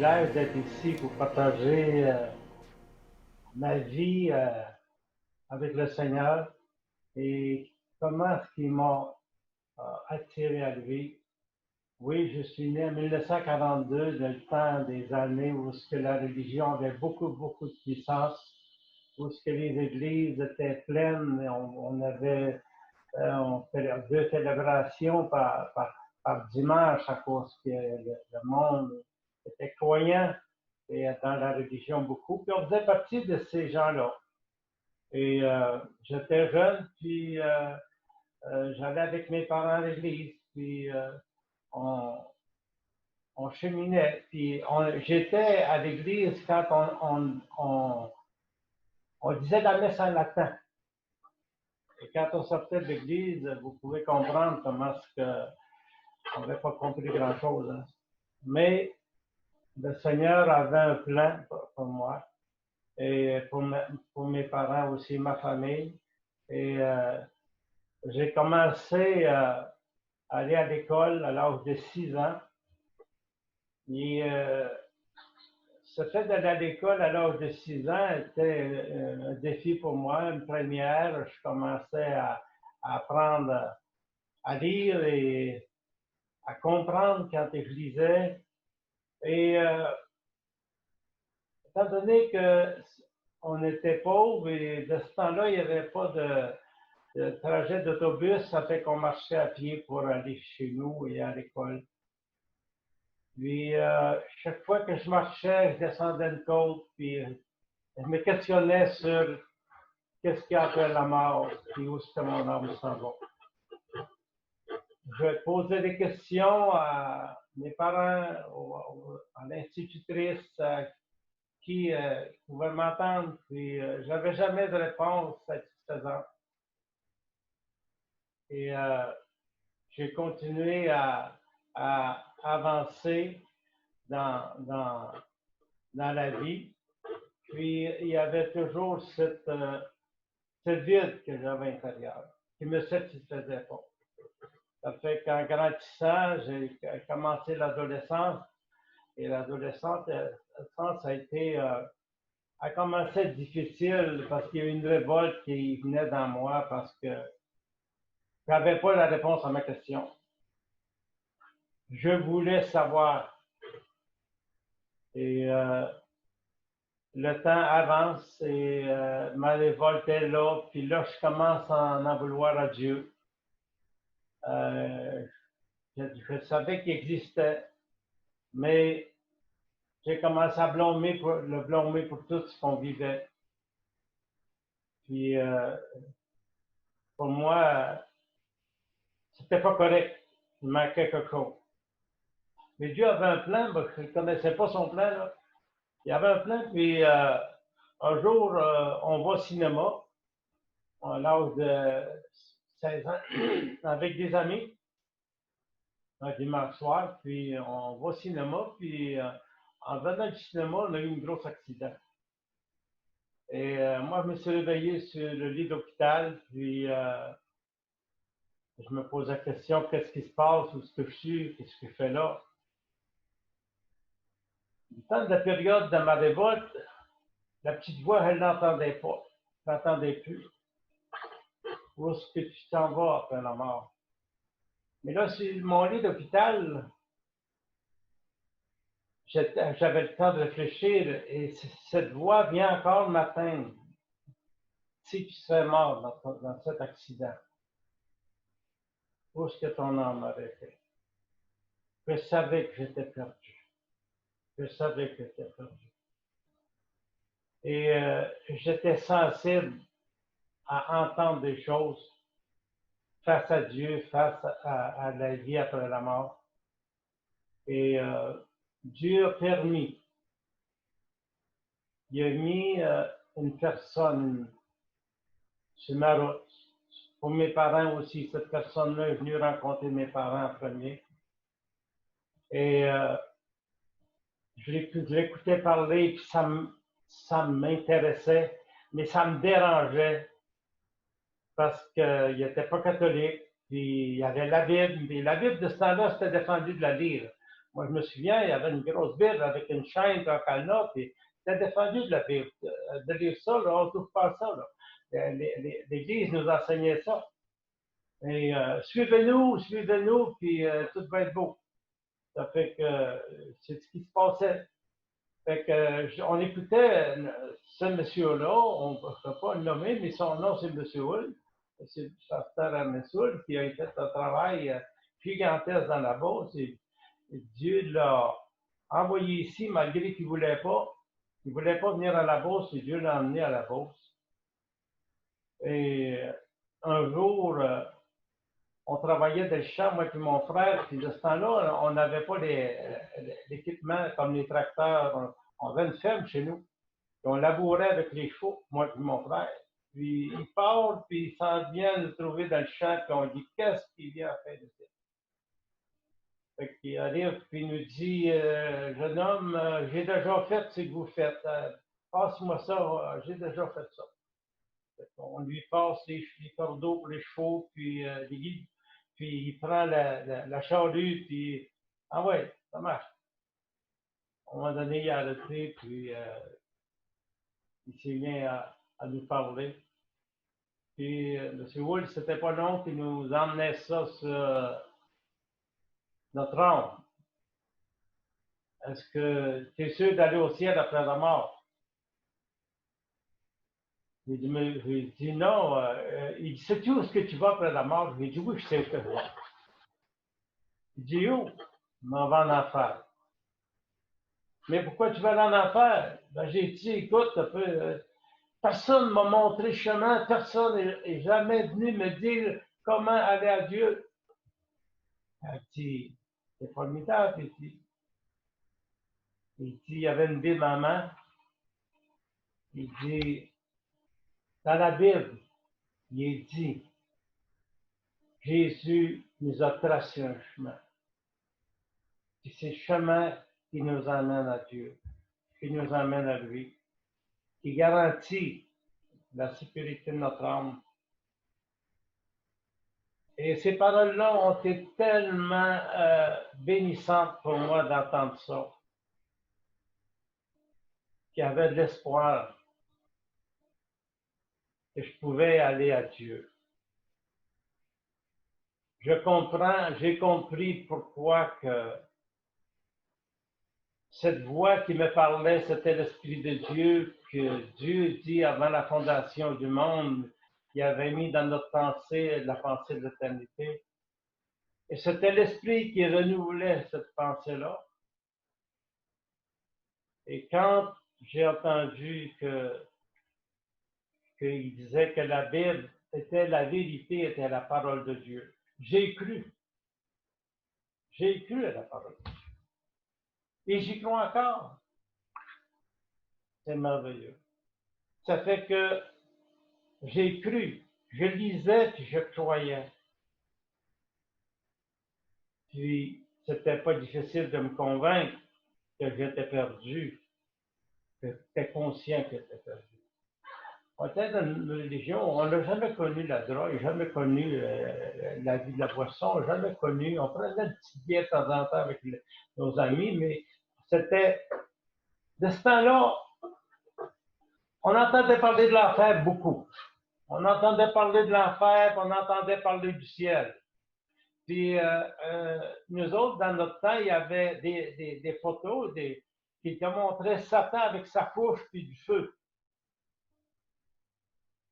privilège d'être ici pour partager ma vie avec le Seigneur et comment est-ce qu'il m'a attiré à lui. Oui, je suis né en 1942, dans le temps des années où ce que la religion avait beaucoup de puissance, où ce que les églises étaient pleines, et on fait deux célébrations par dimanche à cause que le monde était croyant et dans la religion beaucoup. Puis on faisait partie de ces gens-là. Et j'étais jeune, puis j'allais avec mes parents à l'église, puis on, on cheminait. Puis j'étais à l'église quand on disait la messe en latin. Et quand on sortait de l'église, vous pouvez comprendre comment est-ce qu'on n'avait pas compris grand-chose. Hein. Mais le Seigneur avait un plan pour moi et pour mes parents aussi, ma famille. Et j'ai commencé à aller à l'école à l'âge de 6 ans. Et ce fait d'aller à l'école à l'âge de 6 ans était un défi pour moi, une première. Je commençais à apprendre à lire et à comprendre quand je lisais. Et étant donné qu'on était pauvres et de ce temps-là, il n'y avait pas de trajet d'autobus, ça fait qu'on marchait à pied pour aller chez nous et à l'école. Puis, chaque fois que je marchais, je descendais une côte, puis je me questionnais sur qu'est-ce qu'il y a après la mort, puis où est-ce que mon âme s'en va. Je posais des questions à mes parents, à l'institutrice qui pouvait m'entendre, puis j'avais jamais de réponse satisfaisante. Et j'ai continué à avancer dans la vie. Puis il y avait toujours ce vide que j'avais intérieur, qui me satisfaisait pas. Ça fait qu'en grandissant, j'ai commencé l'adolescence. Et l'adolescence a commencé à être difficile parce qu'il y a eu une révolte qui venait dans moi parce que je n'avais pas la réponse à ma question. Je voulais savoir. Et le temps avance et ma révolte est là. Puis là, je commence à en vouloir à Dieu. Je savais qu'il existait, mais j'ai commencé à le blâmer pour tout ce qu'on vivait. Puis pour moi, c'était pas correct. Il manquait quelque chose. Mais Dieu avait un plan, mais je ne connaissais pas son plan. Là. Il y avait un plan, puis un jour, on va au cinéma, à l'âge de 16 ans, avec des amis, un dimanche soir, puis on va au cinéma, puis en venant du cinéma, on a eu un gros accident. Et moi, je me suis réveillé sur le lit d'hôpital, puis je me pose la question, qu'est-ce qui se passe, où est-ce que je suis, qu'est-ce que je fais là? Du temps de la période de ma révolte, la petite voix, elle n'entendait pas, elle n'entendait plus. Où est-ce que tu t'en vas après la mort? Mais là, sur mon lit d'hôpital, j'avais le temps de réfléchir et cette voix vient encore m'atteindre. Si tu serais mort dans cet accident, où est-ce que ton âme aurait été? Je savais que j'étais perdu. Je savais que j'étais perdu. Et j'étais sensible à entendre des choses face à Dieu, face à la vie après la mort. Et Dieu a permis, il a mis une personne sur ma route. Pour mes parents aussi, cette personne-là est venue rencontrer mes parents en premier. Et je l'écoutais parler, puis ça m'intéressait, mais ça me dérangeait parce qu'il n'était pas catholique, puis il y avait la Bible, puis la Bible de ce temps-là, c'était défendu de la lire. Moi, je me souviens, il y avait une grosse Bible avec une chaîne, un cadenas, puis c'était défendu de la Bible. De lire ça, là, on ne trouve pas ça. Là. L'Église nous enseignait ça. Et suivez-nous, puis tout va être beau. Ça fait que c'est ce qui se passait. Fait que, on écoutait ce monsieur-là, on ne peut pas le nommer, mais son nom, c'est M. Hull. C'est le pasteur M. Hull qui a fait un travail gigantesque dans la Beauce. Et Dieu l'a envoyé ici malgré qu'il ne voulait pas. Il ne voulait pas venir à la Beauce et Dieu l'a emmené à la Beauce. Et un jour, on travaillait dans le champ, moi et mon frère, puis de ce temps-là, on n'avait pas l'équipement comme les tracteurs. On avait une ferme chez nous. Et on labourait avec les chevaux, moi et mon frère. Puis il part, puis il s'en vient nous trouver dans le champ, puis on dit qu'est-ce qu'il vient faire ici? Fait qu'il arrive, puis il nous dit jeune homme, j'ai déjà fait ce que vous faites. Passe-moi ça, j'ai déjà fait ça. On lui passe les cordeaux pour les chevaux, puis les guides. Puis il prend la charrue, puis ah ouais, ça marche. À un moment donné, il a arrêté, puis il s'est mis à nous parler. Puis M. Wood, c'était pas long qu'il nous emmenait ça sur notre âme. Est-ce que tu es sûr d'aller au ciel après la mort? J'ai dit non. Il dit, sais-tu où est-ce que tu vas après la mort? J'ai dit oui, je sais où je vais. Il dit où? Je m'en vais en enfer. Mais pourquoi tu vas aller en enfer? Ben, j'ai dit, écoute, personne ne m'a montré le chemin, personne n'est jamais venu me dire comment aller à Dieu. Il dit, c'est formidable, il dit, il y avait une Bible en main. Il dit, dans la Bible, il est dit, Jésus nous a tracé un chemin. Et c'est le chemin qui nous amène à Dieu, qui nous amène à lui, qui garantit la sécurité de notre âme. Et ces paroles-là ont été tellement bénissantes pour moi d'entendre ça, qu'il y avait de l'espoir, que je pouvais aller à Dieu. J'ai compris pourquoi que cette voix qui me parlait, c'était l'Esprit de Dieu, que Dieu dit avant la fondation du monde, qu'il avait mis dans notre pensée la pensée de l'éternité. Et c'était l'Esprit qui renouvelait cette pensée-là. Et quand j'ai entendu qu'il disait que la Bible était la vérité, était la parole de Dieu, j'ai cru. J'ai cru à la parole de Dieu. Et j'y crois encore. C'est merveilleux. Ça fait que j'ai cru, je lisais puis je croyais. Puis, c'était pas difficile de me convaincre que j'étais perdu, que j'étais conscient que j'étais perdu. On était dans une religion, on n'a jamais connu la drogue, jamais connu la vie de la boisson, jamais connu. On prenait une petite bière de temps en temps avec nos amis, mais c'était. De ce temps-là, on entendait parler de l'enfer beaucoup. On entendait parler de l'enfer, on entendait parler du ciel. Puis nous autres, dans notre temps, il y avait des photos qui te montraient Satan avec sa fourche puis du feu.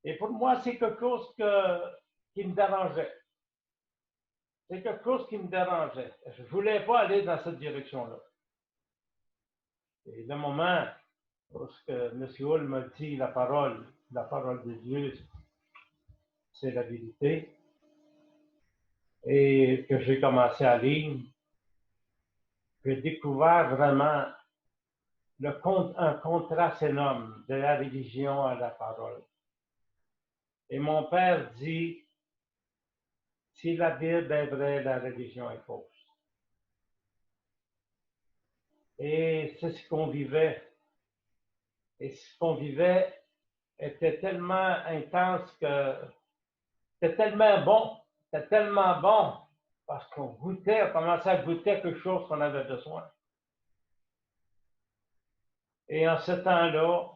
Et pour moi, c'est quelque chose qui me dérangeait. C'est quelque chose qui me dérangeait. Je ne voulais pas aller dans cette direction-là. Et le moment où M. Hull m'a dit la parole de Dieu, c'est la vérité, et que j'ai commencé à lire, j'ai découvert vraiment un contraste énorme de la religion à la parole. Et mon père dit, si la Bible est vraie, la religion est fausse. Et c'est ce qu'on vivait. Et ce qu'on vivait était tellement intense que c'était tellement bon parce qu'on goûtait, on commençait à goûter quelque chose qu'on avait besoin. Et en ce temps-là,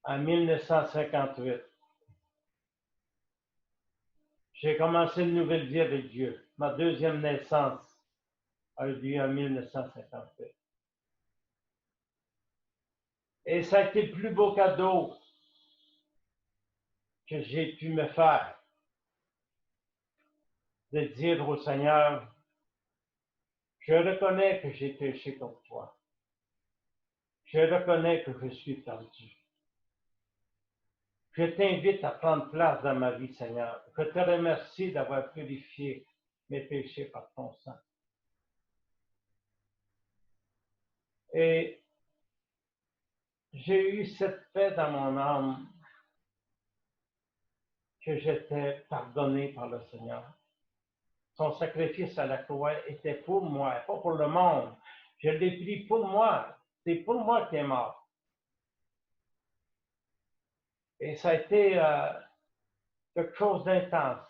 en 1958, j'ai commencé une nouvelle vie avec Dieu. Ma deuxième naissance a eu lieu en 1958. Et ça a été le plus beau cadeau que j'ai pu me faire, de dire au Seigneur, je reconnais que j'ai péché contre toi. Je reconnais que je suis perdu. Je t'invite à prendre place dans ma vie, Seigneur. Je te remercie d'avoir purifié mes péchés par ton sang. Et j'ai eu cette paix dans mon âme que j'étais pardonné par le Seigneur. Son sacrifice à la croix était pour moi, pas pour le monde. Je l'ai pris pour moi. C'est pour moi qu'il est mort. Et ça a été quelque chose d'intense.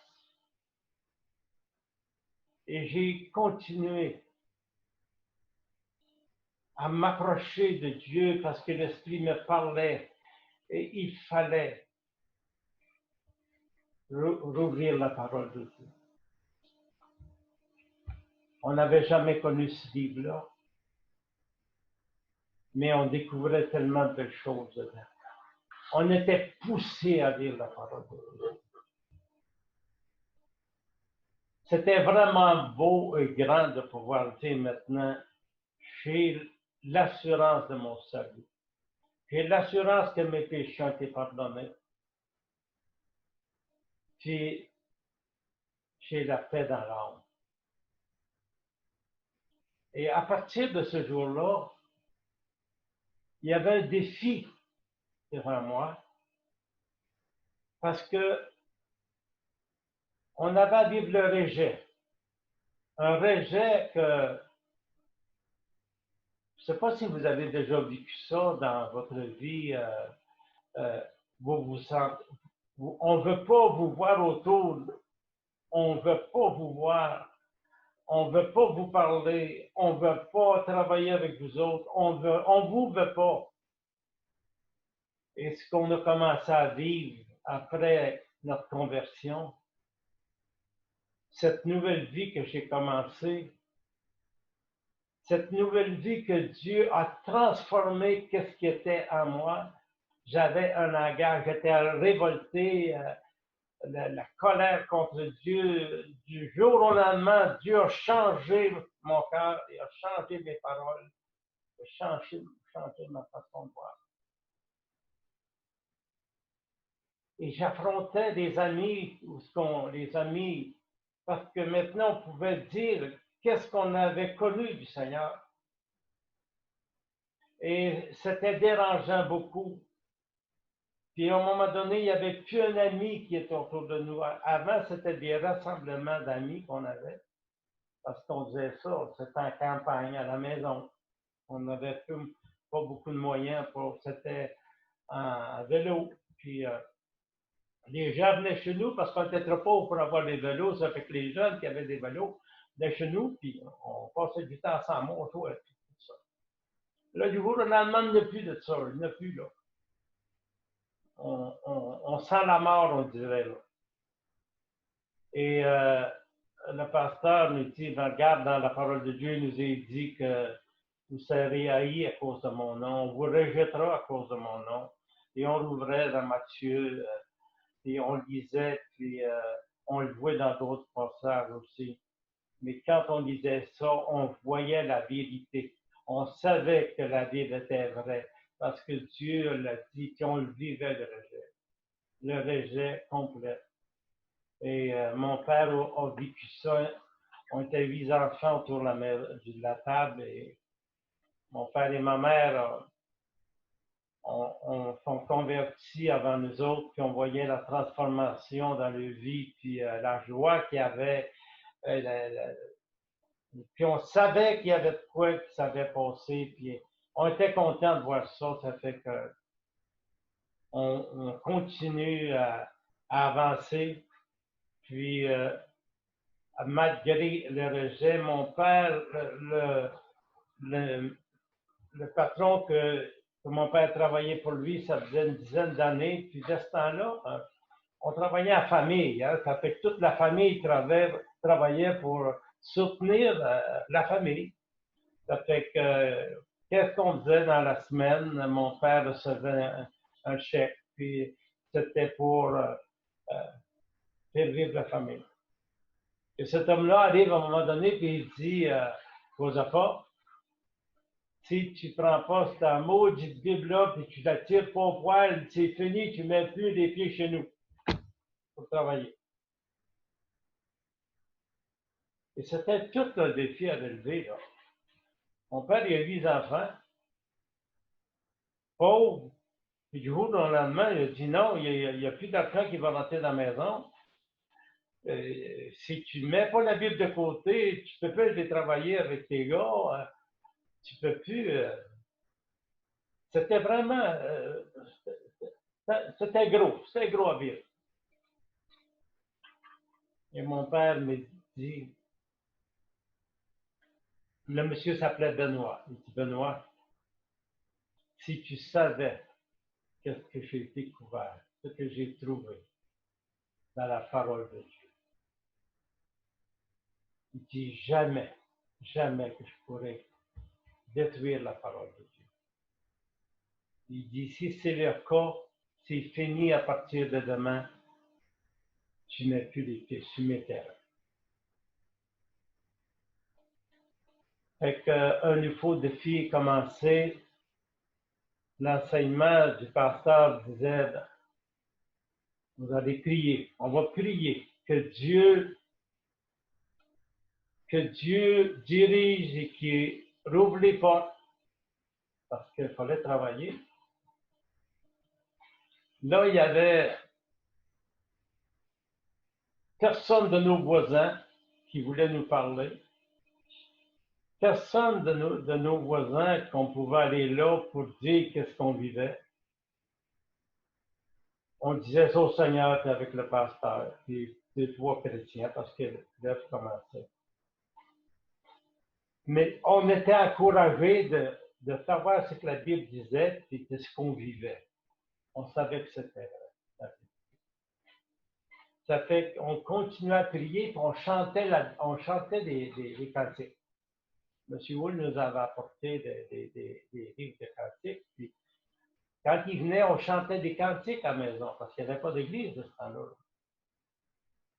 Et j'ai continué à m'approcher de Dieu parce que l'Esprit me parlait et il fallait rouvrir la parole de Dieu. On n'avait jamais connu ce livre-là, mais on découvrait tellement de choses dedans. On était poussé à lire la parole de Dieu. C'était vraiment beau et grand de pouvoir dire maintenant, j'ai l'assurance de mon salut. J'ai l'assurance que mes péchés ont été pardonnés. Puis, j'ai la paix dans l'âme. Et à partir de ce jour-là, il y avait un défi devant moi parce que on avait à vivre le rejet. Un rejet que, je ne sais pas si vous avez déjà vécu ça dans votre vie, vous vous sentez, on ne veut pas vous voir autour, on ne veut pas vous voir, on ne veut pas vous parler, on ne veut pas travailler avec vous autres, on vous veut pas. Et ce qu'on a commencé à vivre après notre conversion, cette nouvelle vie que j'ai commencée, cette nouvelle vie que Dieu a transformé qu'est-ce qui était en moi. J'avais un langage, j'étais révolté, la colère contre Dieu. Du jour au lendemain, Dieu a changé mon cœur, il a changé mes paroles, il a changé ma façon de voir. Et j'affrontais des amis, les amis, parce que maintenant on pouvait dire qu'est-ce qu'on avait connu du Seigneur. Et c'était dérangeant beaucoup. Puis à un moment donné, il n'y avait plus un ami qui était autour de nous. Avant, c'était des rassemblements d'amis qu'on avait, parce qu'on faisait ça, c'était en campagne, à la maison. On n'avait pas beaucoup de moyens, c'était en vélo. Puis les gens venaient chez nous parce qu'on était trop pauvres pour avoir des vélos. Ça fait que les jeunes qui avaient des vélos venaient chez nous, puis on passait du temps ensemble, on jouait, tout ça. Là, du jour au lendemain, il n'y a plus de ça, il n'y a plus là. On sent la mort, on dirait là. Et le pasteur nous dit, regarde, dans la parole de Dieu, il nous a dit que vous serez haïs à cause de mon nom, on vous rejettera à cause de mon nom. Et on l'ouvrait dans Matthieu, et on lisait, puis on le voit dans d'autres passages aussi. Mais quand on lisait ça, on voyait la vérité. On savait que la Bible était vraie, parce que Dieu l'a dit, qu'on le vivait le rejet complet. Et mon père a vécu ça. On était 8 enfants autour de la table et mon père et ma mère on sont convertis avant nous autres, puis on voyait la transformation dans leur vie, puis la joie qu'il y avait. Puis on savait qu'il y avait de quoi qui s'avait passé, puis on était content de voir ça. Ça fait que on continue à avancer. Puis malgré le rejet, mon père, le patron que mon père travaillait pour lui, ça faisait une dizaine d'années, puis de ce temps-là, on travaillait en famille. Hein, ça fait que toute la famille travaillait pour soutenir la famille. Ça fait que qu'est-ce qu'on faisait dans la semaine? Mon père recevait un chèque, puis c'était pour faire vivre la famille. Et cet homme-là arrive à un moment donné, puis il dit aux apôtres, si tu ne prends pas cette maudite Bible-là, puis tu la tires pas au poil, c'est fini, tu ne mets plus les pieds chez nous pour travailler. Et c'était tout un défi à relever, là. Mon père, il a 8 enfants, pauvres, puis du jour au lendemain, il a dit non, il n'y a plus d'argent qui va rentrer dans la maison. Si tu ne mets pas la Bible de côté, tu ne peux pas aller travailler avec tes gars, tu ne peux plus. C'était vraiment. C'était gros à vivre. Et mon père me dit, le monsieur s'appelait Benoît. Il dit, Benoît, si tu savais qu'est-ce que j'ai découvert, ce que j'ai trouvé dans la parole de Dieu, il dit jamais, jamais que je pourrais détruire la parole de Dieu. Il dit, si c'est le cas, c'est fini à partir de demain, tu n'as plus les pieds sur mes terres. Fait qu'un nouveau défi commençait. L'enseignement du pasteur disait, vous allez prier, on va prier que Dieu dirige et qu'il rouvre les portes, parce qu'il fallait travailler. Là, il y avait personne de nos voisins qui voulait nous parler. Personne de nos voisins qu'on pouvait aller là pour dire qu'est-ce qu'on vivait. On disait ça au Seigneur avec le pasteur, puis 2-3 chrétiens, parce que l'œuvre commençait. Mais on était encouragés de savoir ce que la Bible disait et de ce qu'on vivait. On savait que c'était vrai. Ça fait qu'on continuait à prier et on chantait des cantiques. M. Wool nous avait apporté des livres de cantiques. Puis quand il venait, on chantait des cantiques à la maison parce qu'il n'y avait pas d'église de ce temps-là.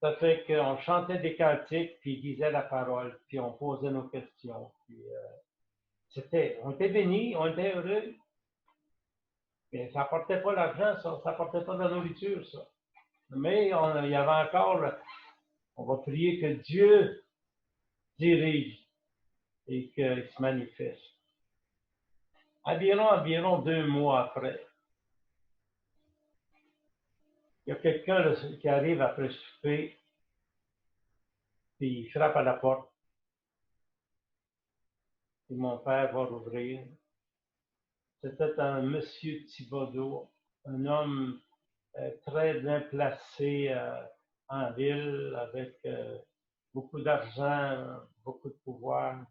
Ça fait qu'on chantait des cantiques, puis il disait la parole, puis on posait nos questions. Puis, on était bénis, on était heureux. Mais ça n'apportait pas l'argent, ça n'apportait pas de la nourriture, ça. Mais il y avait encore, on va prier que Dieu dirige et qu'il se manifeste. Environ 2 mois après, il y a quelqu'un qui arrive après souper, puis il frappe à la porte. Et mon père va rouvrir. C'était un monsieur Thibodeau, un homme très bien placé en ville, avec beaucoup d'argent, beaucoup de pouvoir.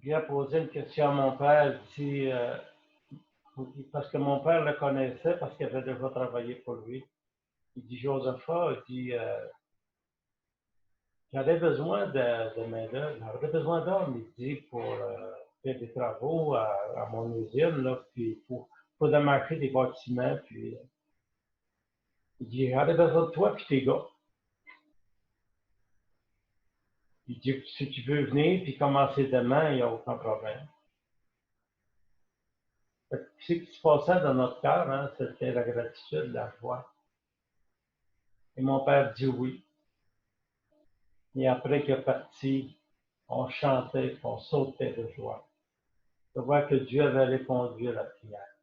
Il a posé une question à mon père, dit, parce que mon père le connaissait, parce qu'il avait déjà travaillé pour lui. Il dit, Josepha, il dit, j'avais besoin de main-d'œuvre, j'avais besoin d'hommes, il dit, pour faire des travaux à mon usine, là, puis pour démarcher des bâtiments, puis il dit, j'avais besoin de toi puis tes gars. Il dit, si tu veux venir puis commencer demain, il n'y a aucun problème. Ce qui se passait dans notre cœur, hein, c'était la gratitude, la joie. Et mon père dit oui. Et après qu'il est parti, on chantait, on sautait de joie. De voir que Dieu avait répondu à la prière.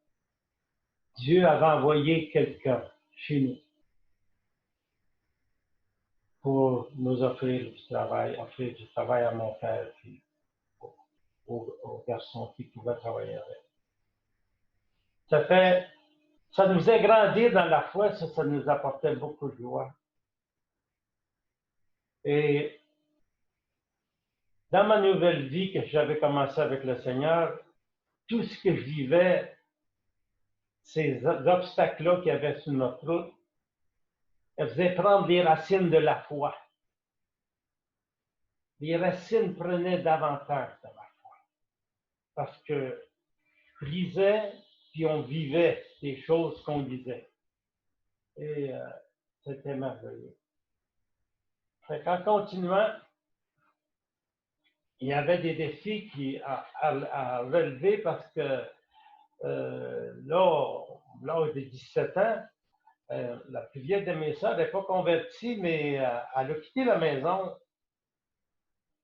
Dieu avait envoyé quelqu'un chez nous pour nous offrir du travail à mon père et aux garçons qui pouvaient travailler avec. Ça nous a grandi dans la foi, ça nous apportait beaucoup de joie. Et dans ma nouvelle vie que j'avais commencé avec le Seigneur, tout ce que je vivais, ces obstacles-là qu'il y avait sur notre route, elles faisaient prendre les racines de la foi. Les racines prenaient davantage de ma foi. Parce que je lisais, puis on vivait des choses qu'on disait. Et c'était merveilleux. En continuant, il y avait des défis à relever parce que là, de 17 ans, la plus vieille de mes sœurs n'est pas convertie, mais elle a quitté la maison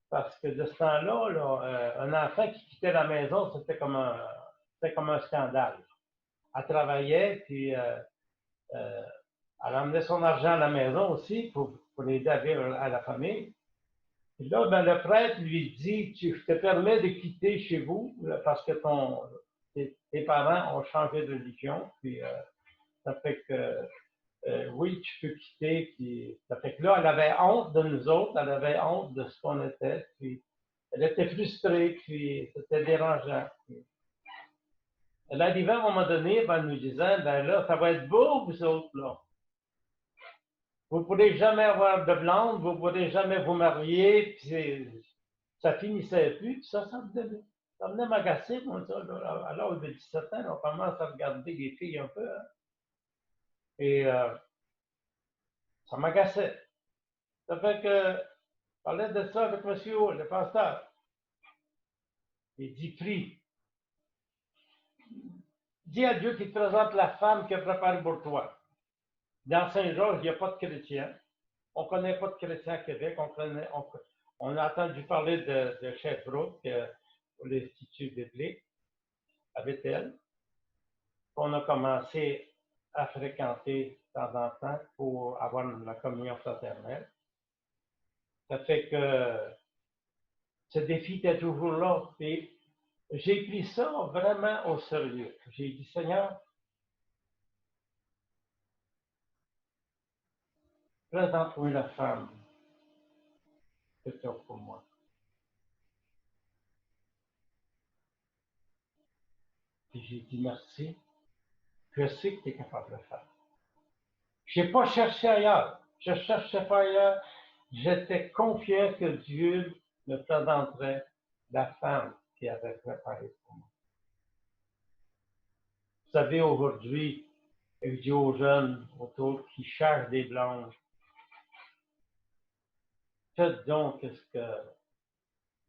parce que de ce temps-là, un enfant qui quittait la maison, c'était comme un scandale. Elle travaillait, puis elle emmenait son argent à la maison aussi pour aider à la famille. Puis là, le prêtre lui dit, je te permets de quitter chez vous parce que tes parents ont changé de religion, puis ça fait que oui, tu peux quitter. Puis, ça fait que là, elle avait honte de nous autres, elle avait honte de ce qu'on était, puis elle était frustrée, puis c'était dérangeant. Puis, elle arrivait à un moment donné en nous disant, là, ça va être beau, vous autres, là. Vous ne pourrez jamais avoir de blonde, vous ne pourrez jamais vous marier, puis ça finissait plus, puis ça venait m'agacer, moi, ça, là, à l'âge de 17 ans, on commence à regarder les filles un peu, hein. Et ça m'agaçait. Ça fait que je parlais de ça avec monsieur, le pasteur. Il dit, prie. Dis à Dieu qu'il te présente la femme qu'il a préparée pour toi. Dans Saint-Georges, il n'y a pas de chrétiens. On ne connaît pas de chrétiens à Québec. On a entendu parler de Sherbrooke pour l'Institut biblique à Bethel. On a commencé à fréquenter de temps en temps pour avoir la communion fraternelle. Ça fait que ce défi était toujours là. Et j'ai pris ça vraiment au sérieux. J'ai dit, Seigneur, présente-moi la femme que tu as pour moi. Et j'ai dit merci. Je sais que tu es capable de le faire. Je n'ai pas cherché ailleurs. Je ne cherchais pas ailleurs. J'étais confiant que Dieu me présenterait la femme qui avait préparé pour moi. Vous savez, aujourd'hui, je dis aux jeunes autour qui cherchent des blondes, faites donc ce que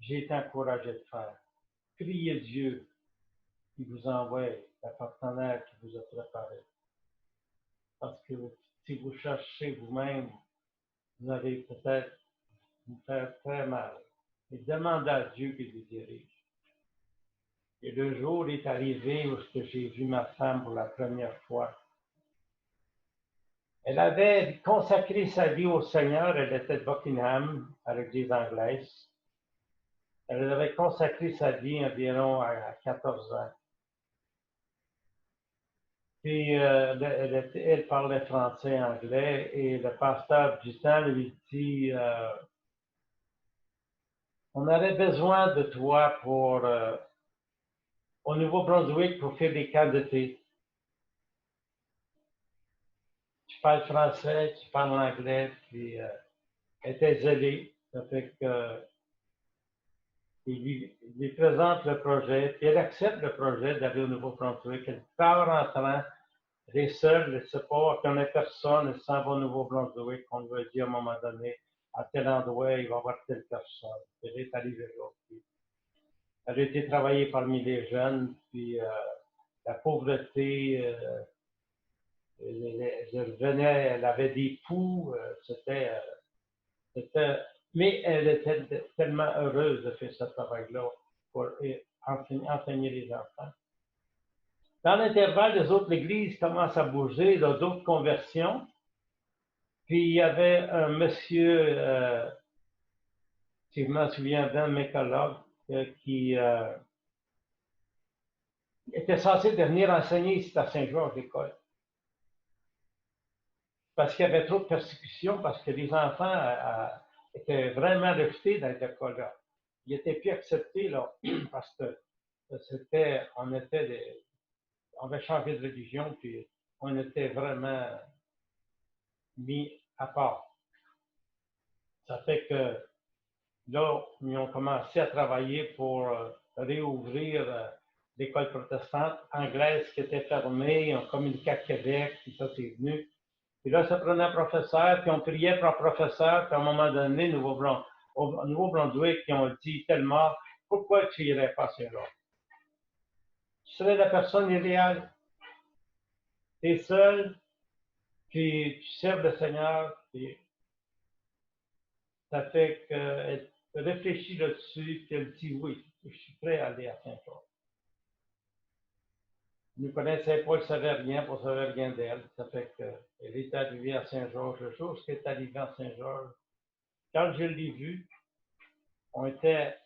j'ai été encouragé de faire. Priez Dieu qui vous envoie la partenaire qui vous a préparé. Parce que si vous cherchez vous-même, vous allez peut-être vous faire très mal. Et demandez à Dieu qu'il vous dirige. Et le jour est arrivé où j'ai vu ma femme pour la première fois. Elle avait consacré sa vie au Seigneur. Elle était de Buckingham, à l'église anglaise. Elle avait consacré sa vie environ à 14 ans. Puis elle parlait français, anglais, et le pasteur du temps lui dit on aurait besoin de toi au Nouveau-Brunswick pour faire des camps d'été. Tu parles français, tu parles anglais, puis elle était zélée. Ça fait que il lui présente le projet, puis elle accepte le projet d'aller au Nouveau-Brunswick. Elle part en rentrant, elle est seule, elle ne sait pas, elle ne connaît personne, elle s'en va au Nouveau-Brunswick. On lui a dit à un moment donné, à tel endroit, il va y avoir telle personne. Elle est arrivée là. Puis, elle a été travailler parmi les jeunes, puis la pauvreté, elle revenait, elle avait des poux, mais elle était tellement heureuse de faire ce travail-là pour enseigner les enfants. Dans l'intervalle, les autres églises commencent à bouger, d'autres conversions. Puis il y avait un monsieur, si je m'en souviens bien, mécologue, qui était censé devenir enseigner ici à Saint-Georges l'école. Parce qu'il y avait trop de persécutions, parce que les enfants était vraiment rejeté dans cette école-là. Il était plus accepté là, parce que on avait changé de religion, puis on était vraiment mis à part. Ça fait que là, ils ont commencé à travailler pour réouvrir l'école protestante anglaise qui était fermée. Ils ont communiqué à Québec, puis ça, c'est venu. Puis là, ça prenait un professeur, puis on priait pour un professeur, puis à un moment donné, au Nouveau-Brunswick, ils ont dit tellement, pourquoi tu irais pas là? Tu serais la personne idéale. Tu es seul, puis tu sers le Seigneur, puis ça fait qu'elle réfléchit là-dessus, puis elle dit oui, je suis prêt à aller à Saint-Georges. Je ne connaissais pas, elle ne savait rien, on ne savait rien d'elle. Ça fait qu'elle est arrivée à Saint-Georges. Le jour où elle est arrivée à Saint-Georges, quand je l'ai vue, on était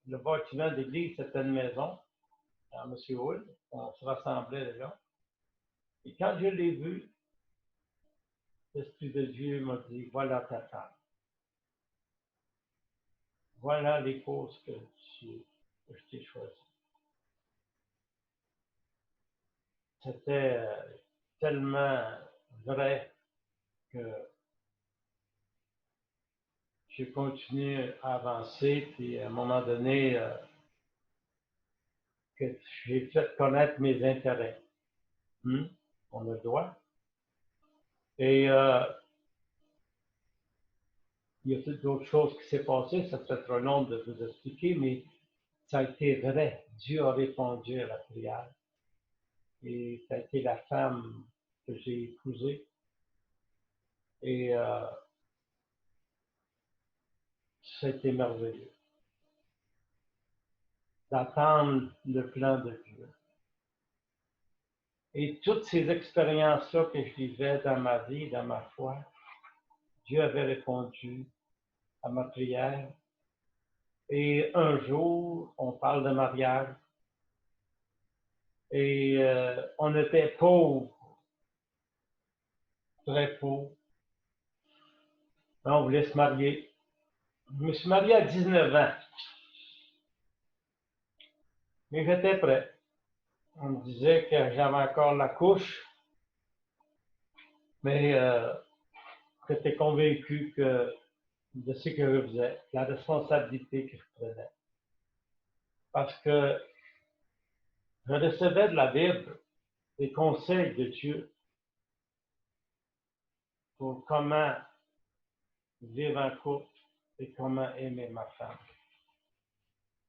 le bâtiment d'église, c'était une maison, à M. Hull, on se rassemblait là. Et quand je l'ai vue, l'Esprit de Dieu m'a dit, voilà ta femme. Voilà les causes que je t'ai choisies. C'était tellement vrai que j'ai continué à avancer, puis à un moment donné, que j'ai fait connaître mes intérêts. On le doit. Et il y a d'autres choses qui s'est passées, ça serait trop long de vous expliquer, mais ça a été vrai. Dieu a répondu à la prière. Et ça a été la femme que j'ai épousée. Et ça a été merveilleux d'attendre le plan de Dieu. Et toutes ces expériences-là que je vivais dans ma vie, dans ma foi, Dieu avait répondu à ma prière. Et un jour, on parle de mariage. Et on était pauvres, très pauvres. On voulait se marier. Je me suis marié à 19 ans. Mais j'étais prêt. On me disait que j'avais encore la couche. Mais j'étais convaincu de ce que je faisais, la responsabilité que je prenais. Parce que je recevais de la Bible des conseils de Dieu pour comment vivre en couple et comment aimer ma femme.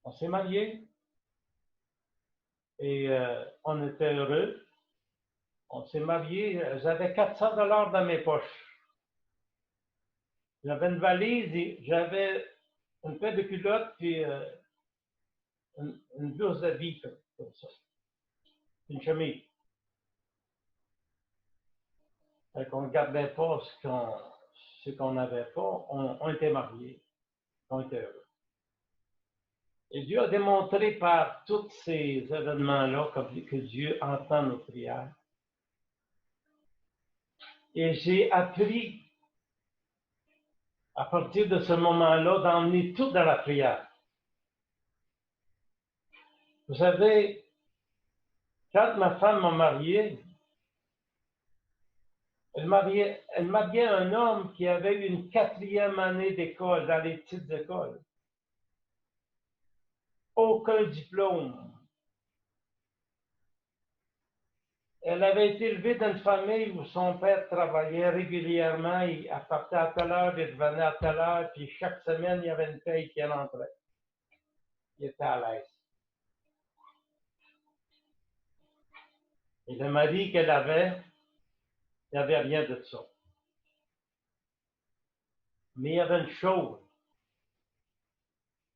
On s'est mariés et on était heureux. On s'est mariés, j'avais 400 $ dans mes poches. J'avais une valise et j'avais une paire de culottes puis une blouse d'habits comme ça. Une chemise. Fait qu'on ne gardait pas ce qu'on n'avait pas. On était mariés. On était heureux. Et Dieu a démontré par tous ces événements-là que Dieu entend nos prières. Et j'ai appris, à partir de ce moment-là, d'emmener tout dans la prière. Vous savez, quand ma femme m'a marié, elle mariait un homme qui avait eu une 4e année d'école dans les petites écoles. Aucun diplôme. Elle avait été élevée dans une famille où son père travaillait régulièrement. Il partait à telle heure, il revenait à telle heure, puis chaque semaine, il y avait une paye qui entrait. Il était à l'aise. Et le mari qu'elle avait, il n'y avait rien de ça. Mais il y avait une chose.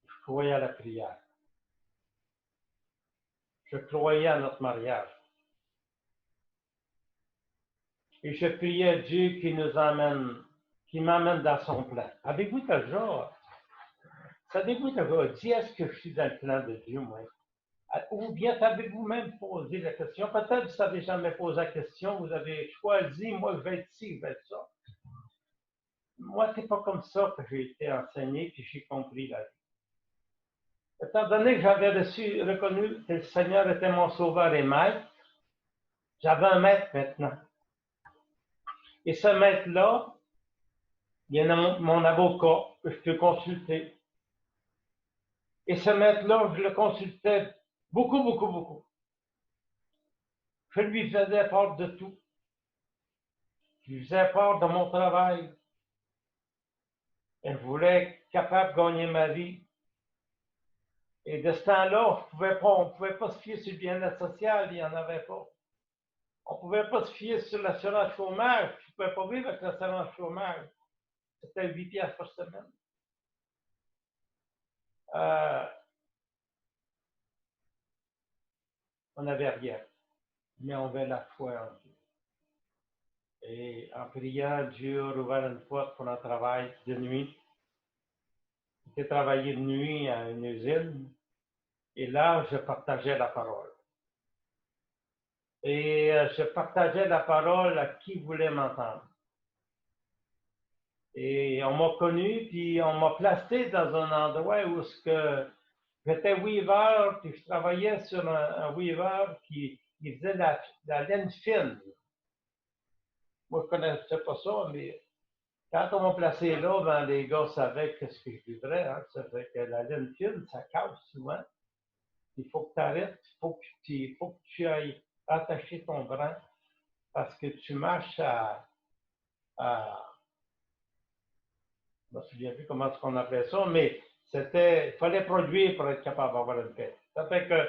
Je croyais à la prière. Je croyais à notre mariage. Et je priais à Dieu qui m'amène dans son plan. Avez-vous déjà, savez-vous déjà dit, est-ce que je suis dans le plan de Dieu, moi? Ou bien avez-vous même posé la question? Peut-être que vous n'avez jamais posé la question, vous avez choisi, moi je vais être ci, je vais être ça. moi, c'est pas comme ça que j'ai été enseigné, puis j'ai compris la vie. Étant donné que j'avais reconnu que le Seigneur était mon sauveur et maître, j'avais un maître maintenant. Et ce maître-là, il y a mon avocat que je peux consulter. Et ce maître-là, je le consultais beaucoup, beaucoup, beaucoup. Je lui faisais part de tout. Je lui faisais part de mon travail. Et je voulais être capable de gagner ma vie. Et de ce temps-là, on ne pouvait pas se fier sur le bien-être social, il n'y en avait pas. On ne pouvait pas se fier sur l'assurance chômage. Je ne pouvais pas vivre avec l'assurance chômage. C'était 8 piastres par semaine. On n'avait rien, mais on avait la foi en Dieu. Et en priant, Dieu a ouvert une porte pour un travail de nuit. J'ai travaillé de nuit à une usine. Et là, je partageais la parole. Et je partageais la parole à qui voulait m'entendre. Et on m'a connu, puis on m'a placé dans un endroit où j'étais weaver, puis je travaillais sur un weaver qui faisait la laine fine. Moi, je ne connaissais pas ça, mais quand on m'a placé là, ben, les gars savaient ce que je vivrais. Hein. Ça fait que la laine fine, ça casse souvent. Il faut que tu arrêtes, il faut que tu ailles attacher ton bras parce que tu marches je ne me souviens plus comment on appelait ça, mais il fallait produire pour être capable d'avoir une paix. Ça fait que,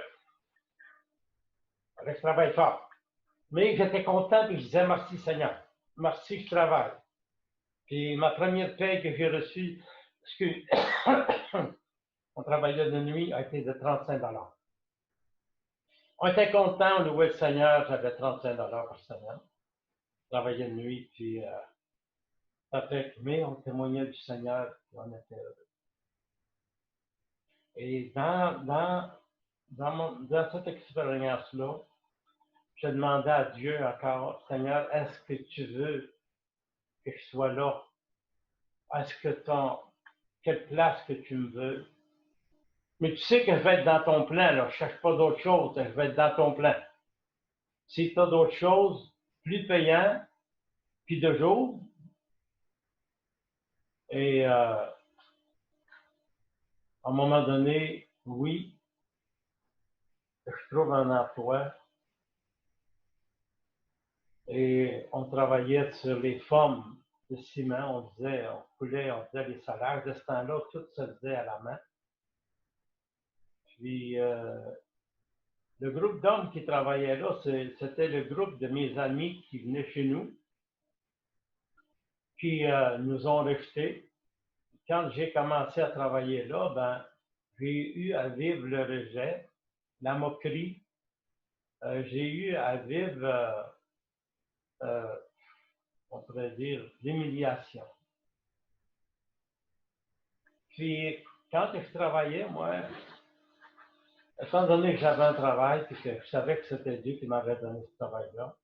je travaille fort. Mais j'étais content et je disais merci Seigneur. Merci, je travaille. Puis ma première paie que j'ai reçue, parce que on travaillait de nuit, a été de 35 $. On était content, on louait le Seigneur, j'avais 35 $ par semaine. Je travaillais de nuit, puis ça fait mais on témoignait du Seigneur, puis on était heureux. Et dans cette expérience-là, je demandais à Dieu encore, Seigneur, est-ce que tu veux que je sois là? Est-ce que quelle place que tu me veux? Mais tu sais que je vais être dans ton plan, là. Je ne cherche pas d'autre chose, je vais être dans ton plan. Si tu as d'autres choses, plus payant, puis de jour, et à un moment donné, oui, je trouve un emploi, et on travaillait sur les formes de ciment, on faisait les salaires. De ce temps-là, tout se faisait à la main. Puis, le groupe d'hommes qui travaillaient là, c'était le groupe de mes amis qui venaient chez nous, qui nous ont rejetés. Quand j'ai commencé à travailler là, ben, j'ai eu à vivre le rejet, la moquerie. J'ai eu à vivre, on pourrait dire, l'humiliation. Puis, quand je travaillais, moi, étant donné que j'avais un travail et que je savais que c'était Dieu qui m'avait donné ce travail-là,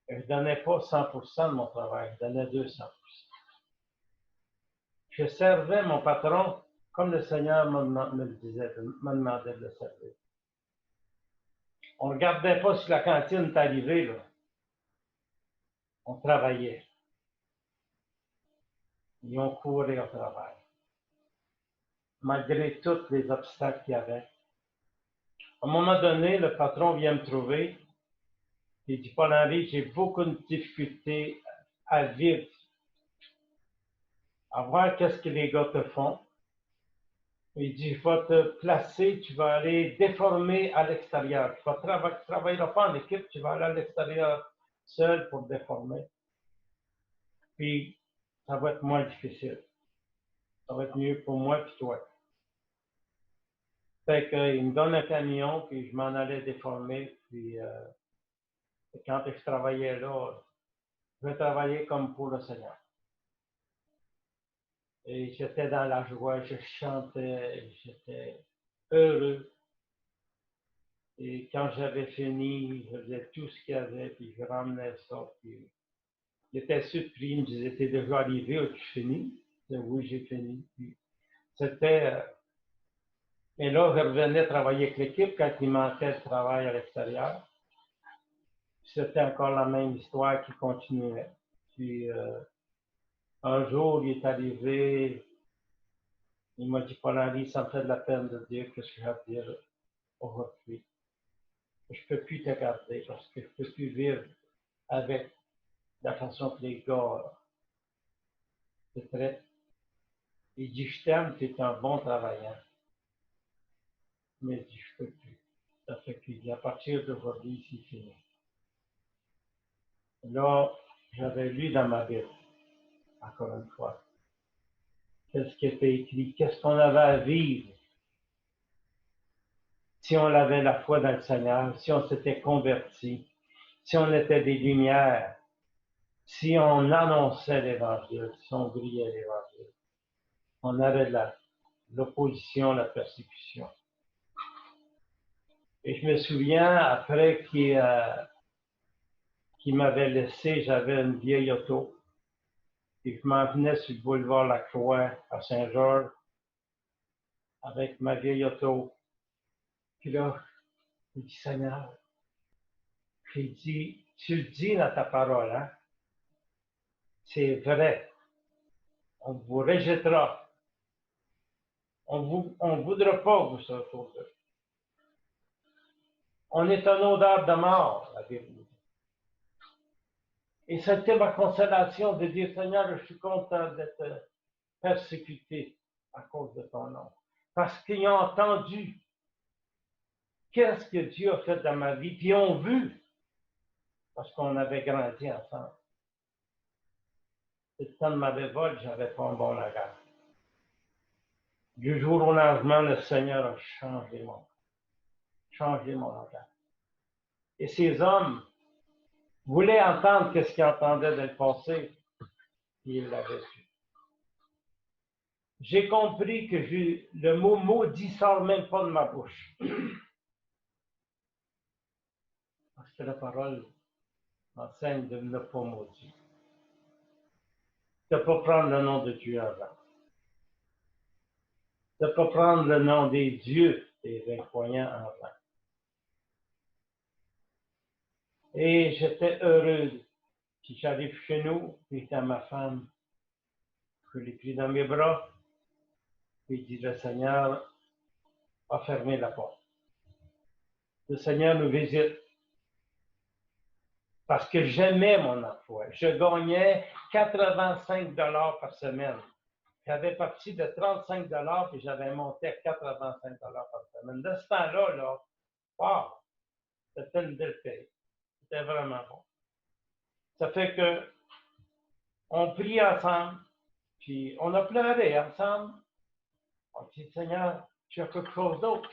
je ne donnais pas 100% de mon travail, je donnais 200%. Je servais mon patron comme le Seigneur me le disait, me demandait de le servir. On ne regardait pas si la cantine est arrivée, là. On travaillait. Et on courait au travail. Malgré tous les obstacles qu'il y avait. À un moment donné, le patron vient me trouver. Il dit, Paul-Henri, j'ai beaucoup de difficultés à vivre, à voir qu'est-ce que les gars te font. Il dit, je vais te placer, tu vas aller déformer à l'extérieur. Tu ne travailleras pas en équipe, tu vas aller à l'extérieur seul pour déformer. Puis, ça va être moins difficile. Ça va être mieux pour moi et toi. Fait qu'il me donne un camion, puis je m'en allais déformer. Puis, quand je travaillais là, je travaillais comme pour le Seigneur. Et j'étais dans la joie, je chantais, j'étais heureux. Et quand j'avais fini, je faisais tout ce qu'il y avait, puis je ramenais ça, puis Il était surpris, il me disait, t'es déjà arrivé, as-tu fini? Je disais, oui, j'ai fini. C'était... Et là, je revenais travailler avec l'équipe quand il manquait de travail à l'extérieur. C'était encore la même histoire qui continuait. Puis un jour, il est arrivé, il m'a dit, Paul-Henri, ça me fait de la peine de dire que je vais dire aujourd'hui. Je ne peux plus te garder parce que je ne peux plus vivre avec la façon que les gars te traitent. Il dit, je t'aime, tu es un bon travaillant. Mais il dit, je ne peux plus. Ça fait qu'il dit, à partir d'aujourd'hui, c'est fini. Là, j'avais lu dans ma Bible, encore une fois, qu'est-ce qui était écrit, qu'est-ce qu'on avait à vivre si on avait la foi dans le Seigneur, si on s'était converti, si on était des lumières, si on annonçait l'Évangile, si on brillait l'Évangile. On avait l'opposition, la persécution. Et je me souviens, après qu'il m'avait laissé, j'avais une vieille auto. Et je m'en venais sur le boulevard Lacroix à Saint-Georges avec ma vieille auto. Puis là, je dis, Seigneur, j'ai dit, tu le dis dans ta parole, hein? C'est vrai. On vous rejettera. On voudra pas vous retrouver. On est en odeur de mort, la Bible dit. Et c'était ma consolation de dire, Seigneur, je suis content d'être persécuté à cause de ton nom. Parce qu'ils ont entendu qu'est-ce que Dieu a fait dans ma vie, puis ils ont vu, parce qu'on avait grandi ensemble. Et le temps de ma révolte, j'avais pas un bon langage. Du jour au lendemain, le Seigneur a changé mon langage. Et ces hommes voulaient entendre ce qu'ils entendaient dans le passé, et ils l'avaient su. J'ai compris que le mot maudit sort même pas de ma bouche. Parce que la parole m'enseigne de ne pas maudire. De ne pas prendre le nom de Dieu avant. De ne pas prendre le nom des dieux des incroyants en vain. Et j'étais heureux. Puis j'arrive chez nous, puis à ma femme, je l'ai pris dans mes bras, puis il dit, le Seigneur a fermé la porte. Le Seigneur nous visite. Parce que j'aimais mon emploi. Je gagnais 85 $ par semaine. J'avais parti de 35 $ puis j'avais monté à 85 $ par semaine. De ce temps-là, wow, c'était une belle paye. C'était vraiment bon. Ça fait que on prie ensemble, puis on a pleuré ensemble. On dit, Seigneur, tu as quelque chose d'autre.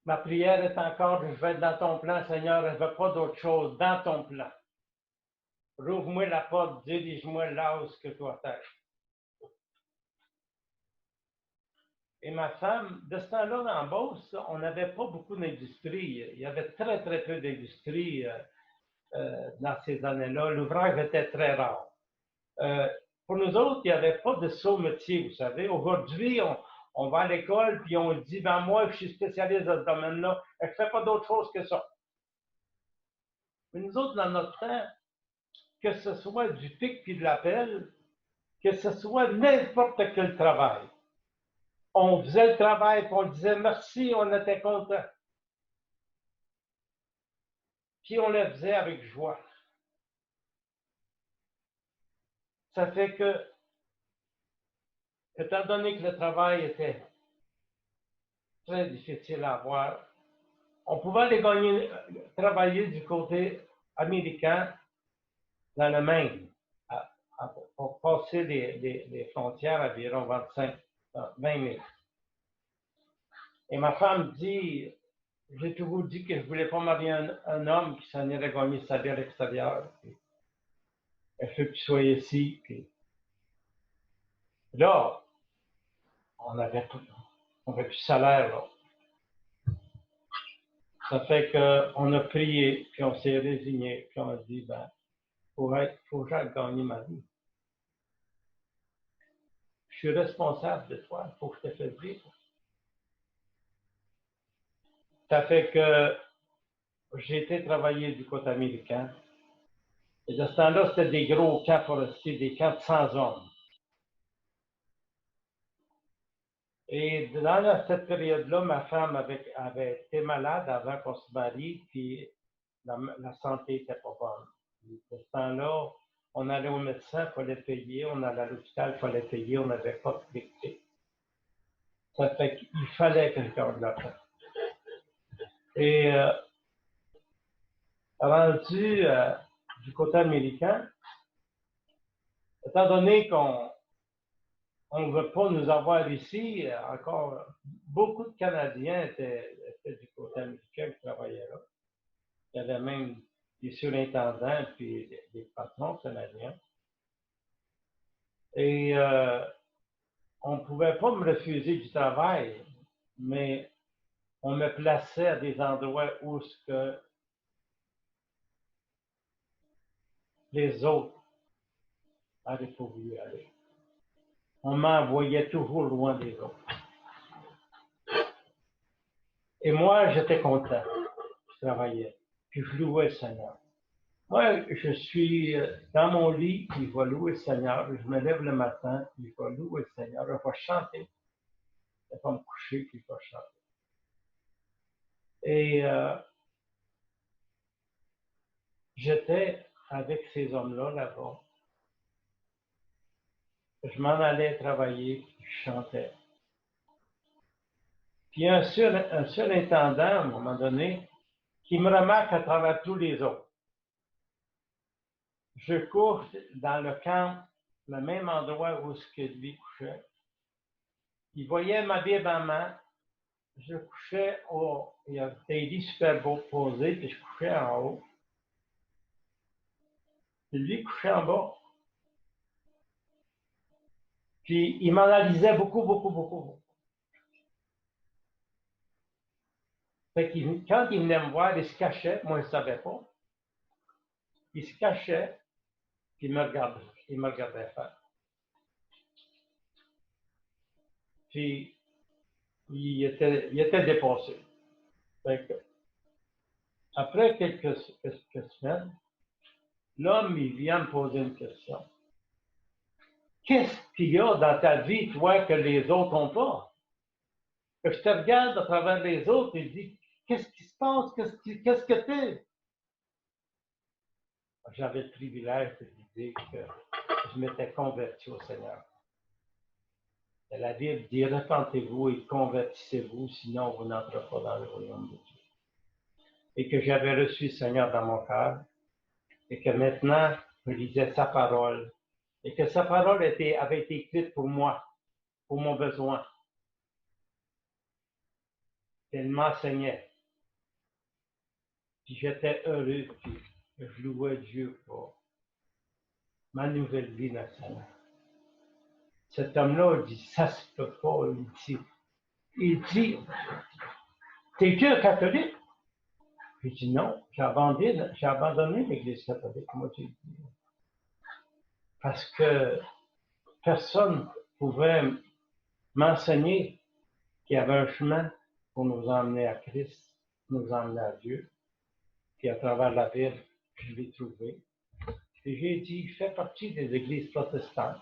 Ma prière est encore, je vais être dans ton plan, Seigneur, je ne veux pas d'autre chose, dans ton plan. Rouvre-moi la porte, dirige-moi là où ce que je dois faire. Et ma femme, de ce temps-là, en Beauce, on n'avait pas beaucoup d'industrie. Il y avait très, très peu d'industrie dans ces années-là. L'ouvrage était très rare. Pour nous autres, il n'y avait pas de saut-métier, vous savez. Aujourd'hui, on va à l'école puis on dit, ben moi, je suis spécialiste dans ce domaine-là, je ne fais pas d'autre chose que ça. Mais nous autres, dans notre temps, que ce soit du pic puis de la pelle, que ce soit n'importe quel travail, on faisait le travail, puis on disait merci, on était content. Puis on le faisait avec joie. Ça fait que, étant donné que le travail était très difficile à avoir, on pouvait aller travailler du côté américain dans le Maine, pour passer les frontières à environ 20 000. Et ma femme dit, j'ai toujours dit que je ne voulais pas marier un homme qui s'en irait gagner sa vie à l'extérieur. Il faut que tu sois ici. Puis là, on avait plus de salaire. Là. Ça fait qu'on a prié, puis on s'est résigné, puis on a dit, ben, faut que j'aille gagner ma vie. Je suis responsable de toi, il faut que je te fasse vivre. Ça fait que j'ai été travailler du côté américain. Et de ce temps-là, c'était des gros camps forestiers, des camps de 100 hommes. Et dans cette période-là, ma femme avait été malade avant qu'on se marie, puis la santé n'était pas bonne. De ce temps-là, on allait au médecin, il fallait payer, on allait à l'hôpital, il fallait payer, on n'avait pas de flexibilité. Ça fait qu'il fallait que je garde l'argent. Et rendu du côté américain, étant donné qu'on ne veut pas nous avoir ici, encore beaucoup de Canadiens étaient du côté américain qui travaillaient là. Il y avait même des surintendants puis des patrons canadiens. Et on ne pouvait pas me refuser du travail, mais on me plaçait à des endroits où ce que les autres n'auraient pas voulu aller. On m'envoyait toujours loin des autres. Et moi, j'étais content. Je travaillais. Puis je louais le Seigneur. Moi, je suis dans mon lit, puis je vais louer le Seigneur. Je me lève le matin, puis je vais louer le Seigneur. Je vais chanter. Je vais me coucher, puis je vais chanter. Et j'étais avec ces hommes-là, là-bas. Je m'en allais travailler, puis je chantais. Puis un seul intendant, à un moment donné, qui me remarque à travers tous les autres. Je cours dans le camp, le même endroit où ce que lui couchait. Il voyait ma Bible en main. Je couchais il y avait des lits super beaux posés, puis je couchais en haut. Puis lui couchait en bas. Puis il m'analysait beaucoup, beaucoup, beaucoup. Fait que quand il venait me voir, il se cachait. Moi, je ne savais pas. Il se cachait, puis il me regardait. Il me regardait faire. Puis il était dépassé. Fait que, après quelques semaines, l'homme, il vient me poser une question. Qu'est-ce qu'il y a dans ta vie, toi, que les autres n'ont pas? Que je te regarde à travers les autres et dis, qu'est-ce qui se passe? Qu'est-ce que t'es? J'avais le privilège de lui dire que je m'étais converti au Seigneur. Et la Bible dit, repentez-vous et convertissez-vous, sinon vous n'entrez pas dans le royaume de Dieu. Et que j'avais reçu le Seigneur dans mon cœur, et que maintenant, je lisais sa parole, et que sa parole avait été écrite pour moi, pour mon besoin. Elle m'enseignait. Puis j'étais heureux, puis je louais Dieu pour ma nouvelle vie nationale. Cet homme-là dit, ça se peut pas, il dit, t'es-tu un catholique? J'ai dit non, j'ai abandonné l'Église catholique, moi j'ai dit. Parce que personne ne pouvait m'enseigner qu'il y avait un chemin pour nous emmener à Christ, nous emmener à Dieu. Puis à travers la Bible, je l'ai trouvé. Et j'ai dit, je fais partie des églises protestantes.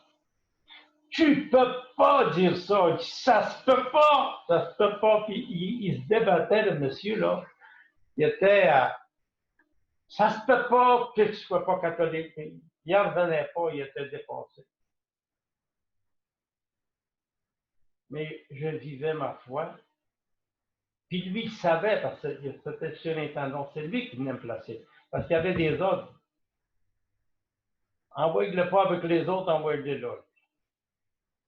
Tu peux pas dire ça. Il dit, ça se peut pas. Ça se peut pas. Puis il se débattait, le monsieur, là. Il était ça se peut pas que tu sois pas catholique. Il n'en revenait pas, il était dépassé. Mais je vivais ma foi. Puis lui, il savait, parce que c'était surintendant, c'est lui qui venait me placer. Parce qu'il y avait des ordres. Envoie-le pas avec les autres, envoie-le là.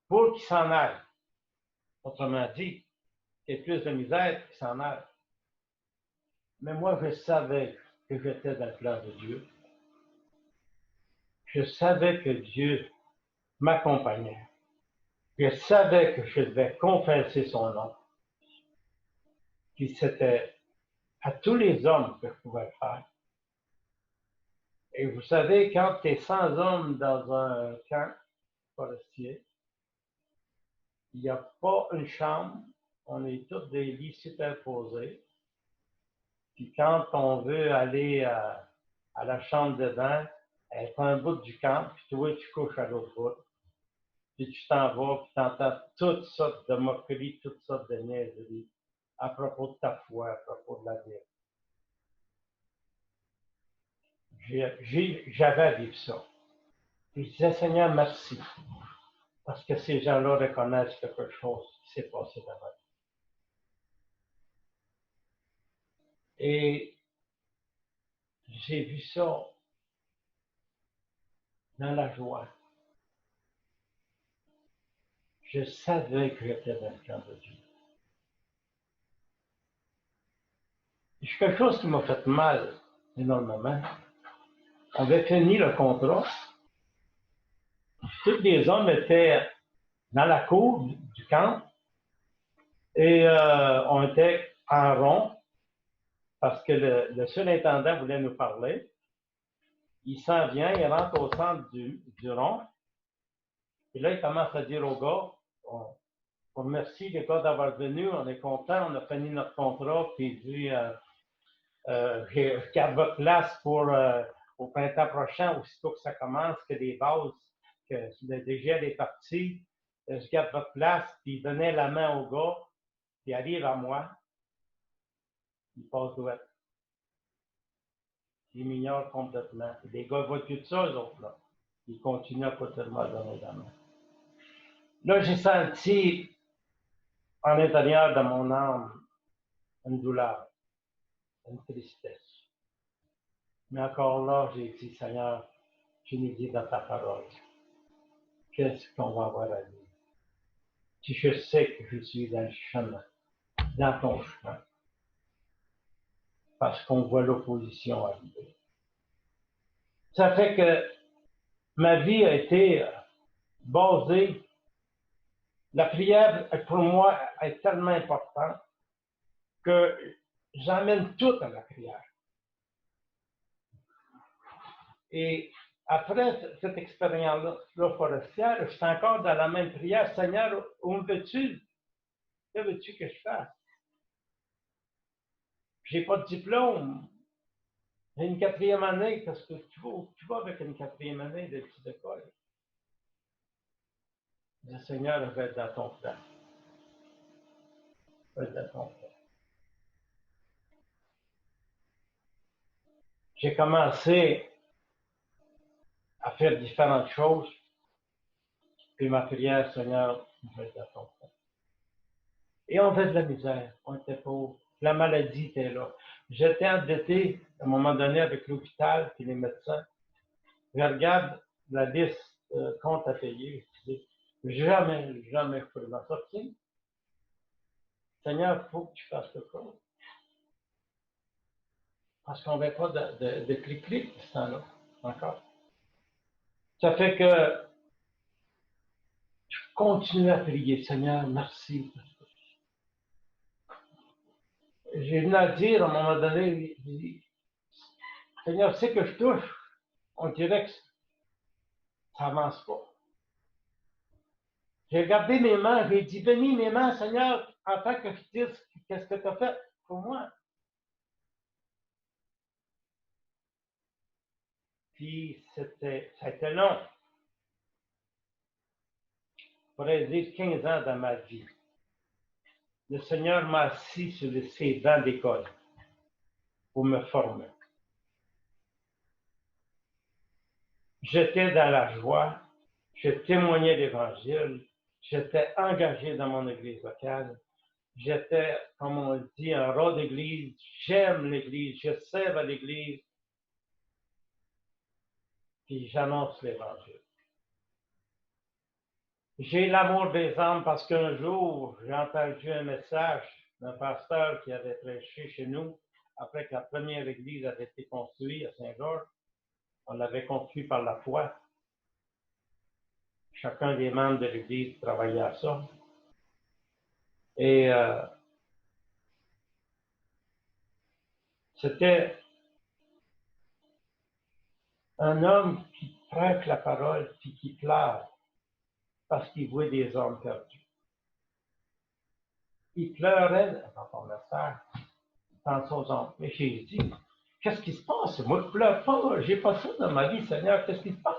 Pour qu'il s'en aille. Autrement dit, qu'il y ait plus de misère, qu'il s'en aille. Mais moi, je savais que j'étais dans le plan de Dieu. Je savais que Dieu m'accompagnait. Je savais que je devais confesser son nom. Puis c'était à tous les hommes que je pouvais le faire. Et vous savez, quand tu es 100 hommes dans un camp forestier, il n'y a pas une chambre, on est tous des lits superposés. Puis quand on veut aller à la chambre de bain, elle est un bout du camp, puis toi, tu couches à l'autre bout. Puis tu t'en vas, puis tu entends toutes sortes de moqueries, toutes sortes de niaiseries à propos de ta foi, à propos de la vie. J'avais à vivre ça. Puis je disais, Seigneur, merci, parce que ces gens-là reconnaissent quelque chose qui s'est passé dans ma vie. Et j'ai vu ça dans la joie. Je savais que j'étais dans le camp de Dieu. C'est quelque chose qui m'a fait mal énormément. On avait fini le contrat. Tous les hommes étaient dans la cour du camp et on était en rond parce que le surintendant voulait nous parler. Il s'en vient, il rentre au centre du rond. Et là, il commence à dire aux gars, on remercie les gars d'avoir venu, on est content, on a fini notre contrat, puis il dit, je garde votre place pour au printemps prochain, aussitôt que ça commence, que les bases, que le dégel est parti, je garde votre place, puis il donnait la main au gars, puis il arrive à moi, il passe droite. Il m'ignore complètement. Et les gars voient tout ça, eux autres, là. Ils continuent à côté de moi donner la main. Là, j'ai senti en l'intérieur de mon âme une douleur, une tristesse. Mais encore là, j'ai dit, Seigneur, tu nous dis dans ta parole, qu'est-ce qu'on va avoir à dire? Si je sais que je suis dans le chemin, dans ton chemin, parce qu'on voit l'opposition arriver. Ça fait que ma vie a été basée, la prière pour moi est tellement importante que j'emmène tout à la prière. Et après cette expérience-là forestière, je suis encore dans la même prière. Seigneur, où me veux-tu? Que veux-tu que je fasse? J'ai pas de diplôme. J'ai une quatrième année, parce que tu vas avec une quatrième année d'études d'école. Le Seigneur va être dans ton plan. Va être dans ton plan. J'ai commencé à faire différentes choses, puis ma prière, Seigneur, va être dans ton plan. Et on avait de la misère, on était pauvres, la maladie était là. J'étais endetté à un moment donné avec l'hôpital et les médecins. Je regarde la liste compte à payer. Je dis, jamais je peux m'en sortir. Seigneur, il faut que tu fasses quelque chose. Parce qu'on n'avait pas de clic-clic ce temps-là, encore. Ça fait que je continue à prier, Seigneur, merci. J'ai venu à dire à un moment donné, Seigneur, c'est que je touche, on dirait que ça n'avance pas. J'ai regardé mes mains, j'ai dit, bénis mes mains, Seigneur, afin que je dise qu'est-ce que tu as fait pour moi. Puis ça a été long. Je pourrais dire 15 ans dans ma vie. Le Seigneur m'a assis sur ses bancs d'école pour me former. J'étais dans la joie, je témoignais l'Évangile, j'étais engagé dans mon église locale, j'étais, comme on dit, un rat d'église, j'aime l'église, je sers à l'église, puis j'annonce l'Évangile. J'ai l'amour des âmes parce qu'un jour, j'ai entendu un message d'un pasteur qui avait prêché chez nous après que la première église avait été construite à Saint-Georges. On l'avait construite par la foi. Chacun des membres de l'église travaillait à ça. Et C'était un homme qui prêche la parole puis qui pleure parce qu'il voit des hommes perdus. Il pleurait dans ma sœur, dans son hommes. Mais j'ai dit, qu'est-ce qui se passe? Moi, je ne pleure pas. J'ai pas ça dans ma vie, Seigneur. Qu'est-ce qui se passe?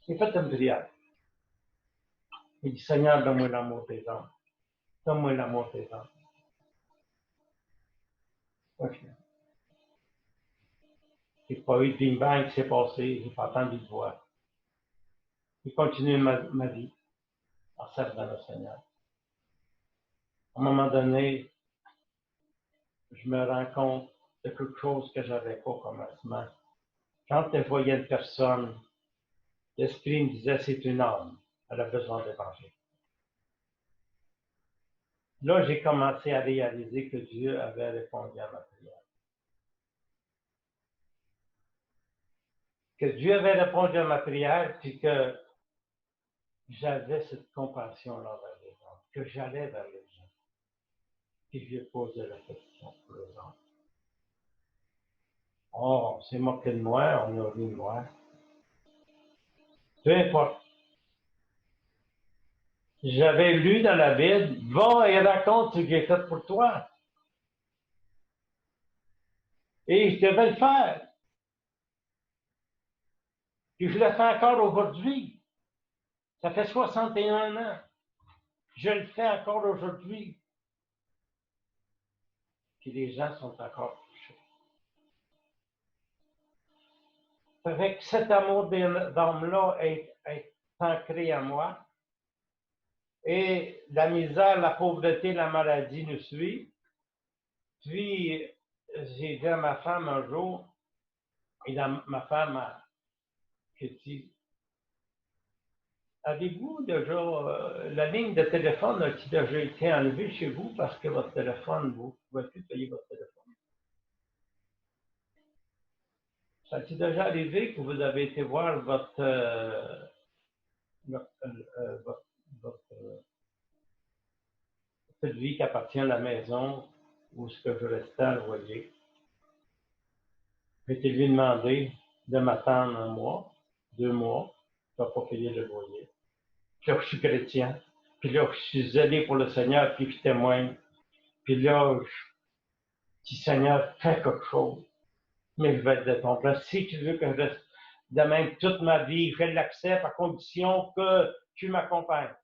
J'ai fait une prière. Il dit, Seigneur, donne-moi l'amour des hommes. Donne-moi l'amour des hommes. OK. Il n'y a pas eu de bing-bang qui s'est passé. Je n'ai pas entendu de voix. J'ai continué ma vie en servant le Seigneur. À un moment donné, je me rends compte de quelque chose que je n'avais pas au commencement. Quand je voyais une personne, l'Esprit me disait, c'est une âme. Elle a besoin d'évangile. Là, j'ai commencé à réaliser que Dieu avait répondu à ma prière. Que Dieu avait répondu à ma prière, puis que j'avais cette compassion-là vers les gens, que j'allais vers les gens. Puis je lui ai posé la question pour les gens. Oh, on s'est moqué de moi, on a ri de moi. Peu importe. J'avais lu dans la Bible, va et raconte ce que j'ai fait pour toi. Et je devais le faire. Puis je le fais encore aujourd'hui. Ça fait 61 ans. Je le fais encore aujourd'hui. Puis les gens sont encore touchés. Avec cet amour d'homme-là est ancré en moi. Et la misère, la pauvreté, la maladie nous suivent. Puis, j'ai dit à ma femme un jour, et ma femme a dit, avez-vous déjà, la ligne de téléphone a-t-il déjà été enlevée chez vous parce que votre téléphone, vous ne pouvez plus payer votre téléphone? Ça a-t-il déjà arrivé que vous avez été voir votre cette vie qui appartient à la maison où ce que je restais à loyer? J'ai été lui demander de m'attendre 1 mois, 2 mois, je ne vais pas payer le loyer. Puis là, je suis chrétien. Puis là, je suis zélé pour le Seigneur, puis je témoigne. Puis là, je dis, Seigneur, fais quelque chose. Mais je vais être de ton plan. Si tu veux que je reste de même toute ma vie, je l'accepte à condition que tu m'accompagnes.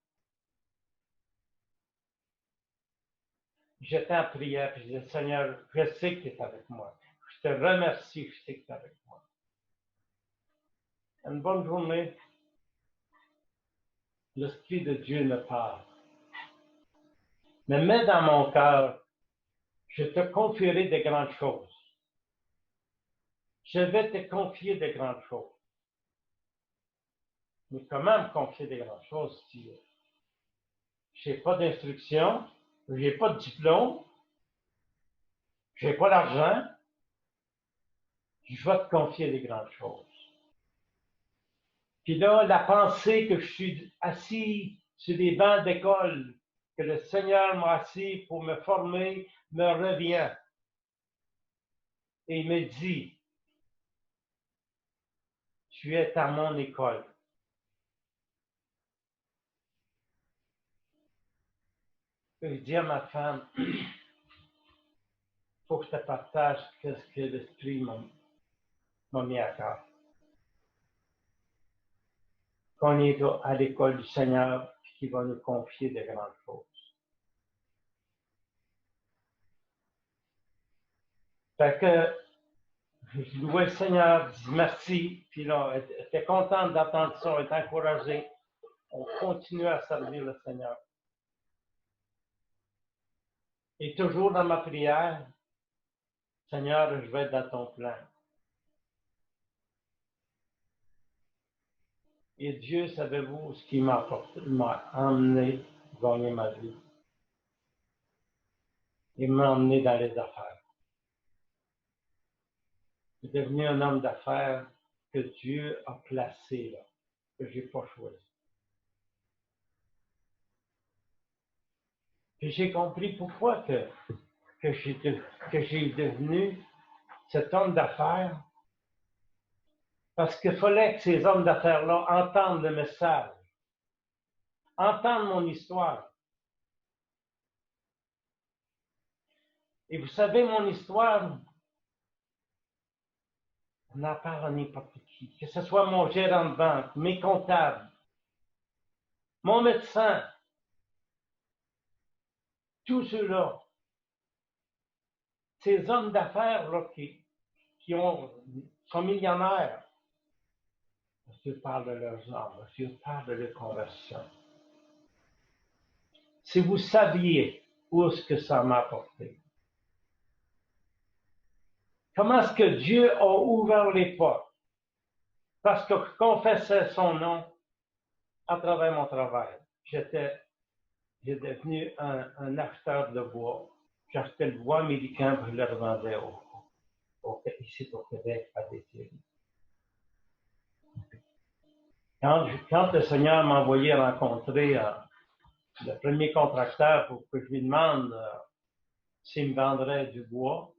J'étais en prière, puis je disais, Seigneur, je sais que tu es avec moi. Je te remercie, je sais que tu es avec moi. Une bonne journée. L'Esprit de Dieu me parle. Mais mets dans mon cœur, je te confierai de grandes choses. Je vais te confier de grandes choses. Mais comment me confier de grandes choses si je n'ai pas d'instruction, je n'ai pas de diplôme, je n'ai pas d'argent, je vais te confier des grandes choses. Puis là, la pensée que je suis assis sur des bancs d'école, que le Seigneur m'a assis pour me former, me revient. Et il me dit, tu es à mon école. Et je dis à ma femme, il faut que je te partage ce que l'Esprit m'a mis à cœur. Qu'on est à l'école du Seigneur, qui va nous confier de grandes choses. Fait que je louais le Seigneur, je dis merci, puis là, elle était contente d'entendre ça, elle était encouragée. On continue à servir le Seigneur. Et toujours dans ma prière, Seigneur, je vais être dans ton plan. Et Dieu, savez-vous ce qui m'a emmené gagner ma vie? Il m'a emmené dans les affaires. Je suis devenu un homme d'affaires que Dieu a placé là, que je n'ai pas choisi. Puis j'ai compris pourquoi que que j'ai devenu cet homme d'affaires, parce qu'il fallait que ces hommes d'affaires-là entendent le message, entendent mon histoire. Et vous savez, mon histoire, on en parle à n'importe qui, que ce soit mon gérant de banque, mes comptables, mon médecin, tous ceux-là, ces hommes d'affaires là, qui sont millionnaires, je parle de leurs âmes, je parle de leur conversion. Si vous saviez où est-ce que ça m'a apporté, comment est-ce que Dieu a ouvert les portes, parce que je confessais son nom à travers mon travail. J'ai devenu un acheteur de bois. J'achetais le bois américain pour le revendais ici au Québec à des Thierry. Quand le Seigneur m'a envoyé rencontrer le premier contracteur pour que je lui demande s'il me vendrait du bois,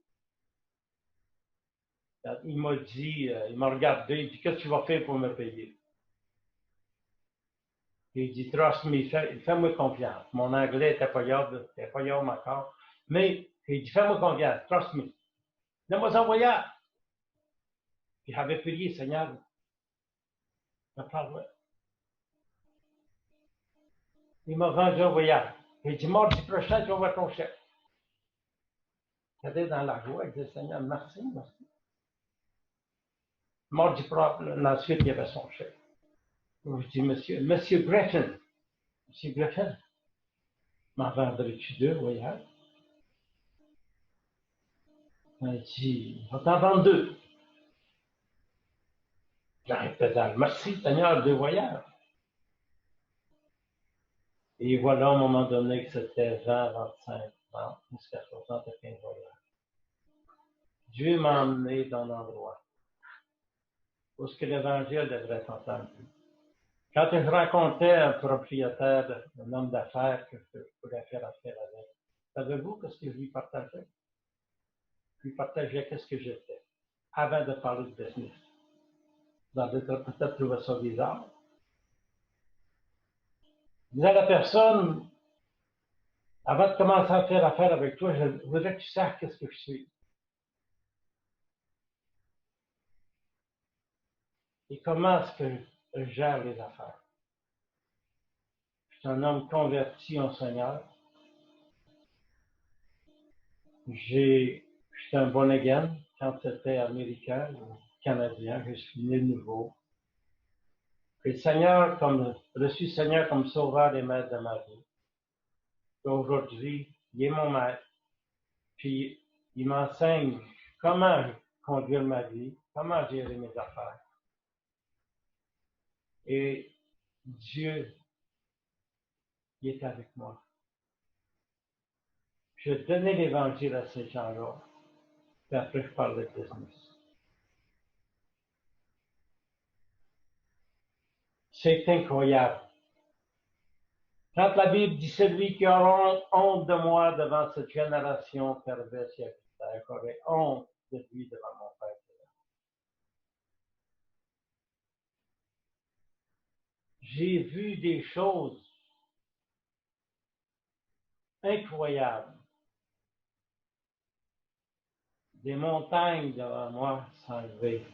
il m'a dit, il m'a regardé, il dit, qu'est-ce que tu vas faire pour me payer? Et il dit, trust me, fais-moi confiance. Mon anglais était pas yard encore, mais il dit, fais-moi confiance, trust me. Donne-moi un voyage. Puis j'avais prié, Seigneur, me parle. Il m'a vendu un voyage. Il dit, mardi prochain, tu vas voir ton chef. J'étais dans la joie, il dit, Seigneur, merci, merci. Mardi prochain, ensuite, il y avait son chef. Je dis, Monsieur Griffin, m'en vendrais-tu deux voyages? Il dit, on va t'en vendre deux. J'arrêtais dans merci, Seigneur, deux voyages. Et voilà, à un moment donné, que c'était 20, 25, 30, jusqu'à 75 voyages. Dieu m'a emmené dans un endroit où ce que l'Évangile devrait être entendu. Quand je rencontrais un propriétaire, un homme d'affaires que je pourrais faire affaire avec, savez-vous qu'est-ce que je lui partageais? Je lui partageais qu'est-ce que j'étais, avant de parler de business. Vous avez peut-être trouvé ça bizarre. Je disais à la personne, avant de commencer à faire affaire avec toi, je voudrais que tu saches qu'est-ce que je suis. Et comment est-ce que je gère les affaires. Je suis un homme converti en Seigneur. J'étais un born again quand c'était américain ou canadien. Je suis né de nouveau. Et le Seigneur, reçu le Seigneur comme sauveur et maître de ma vie. Et aujourd'hui, il est mon maître. Puis, il m'enseigne comment conduire ma vie, comment gérer mes affaires. Et Dieu, il est avec moi. Je donnais l'évangile à ces gens-là. Puis après, je parle de business. C'est incroyable. Quand la Bible dit celui qui aura honte de moi devant cette génération perverse et adultère, j'aurai honte de lui devant mon Père. J'ai vu des choses incroyables. Des montagnes devant moi s'enlever.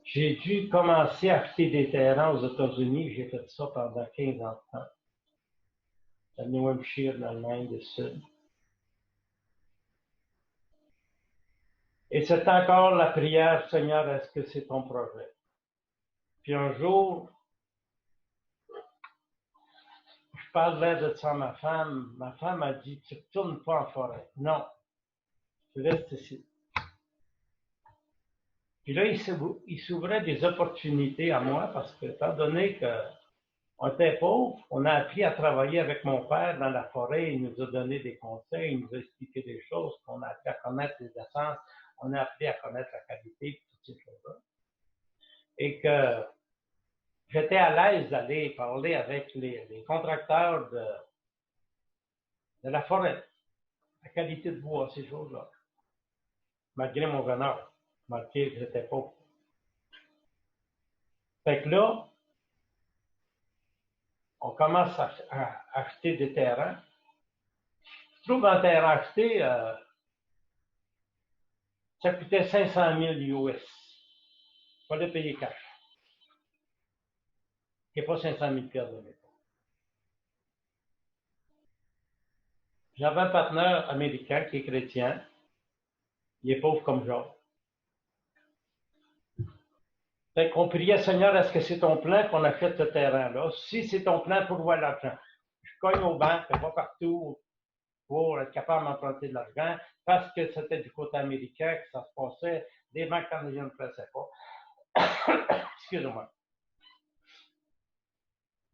J'ai dû commencer à acheter des terrains aux États-Unis. J'ai fait ça pendant 15 ans de temps. À New Hampshire, dans l'Allemagne du Sud. Et c'est encore la prière, Seigneur, est-ce que c'est ton projet? Puis un jour, je parlais de ça à ma femme. Ma femme a dit, tu ne retournes pas en forêt. Non, tu restes ici. Puis là, il s'ouvrait des opportunités à moi parce que, étant donné qu'on était pauvres, on a appris à travailler avec mon père dans la forêt. Il nous a donné des conseils, il nous a expliqué des choses, qu'on a appris à connaître les essences, on a appris à connaître la qualité, toutes ces choses-là. Et que j'étais à l'aise d'aller parler avec les contracteurs de la forêt, la qualité de bois, ces choses-là. Malgré mon honneur, malgré que j'étais pauvre. Fait que là, on commence à acheter des terrains. Je trouve un terrain acheté, ça coûtait 500 000 US. Il fallait payer cash. Il n'y a pas 500 000 piastres de l'époque. J'avais un partenaire américain qui est chrétien. Il est pauvre comme Job. Fait qu'on priait, Seigneur, est-ce que c'est ton plan qu'on achète ce terrain-là? Si c'est ton plan, pour voir l'argent. Je cogne aux banques, je vais partout pour être capable d'emprunter de l'argent, parce que c'était du côté américain que ça se passait. Les banques canadiennes ne pressaient pas. Excusez-moi.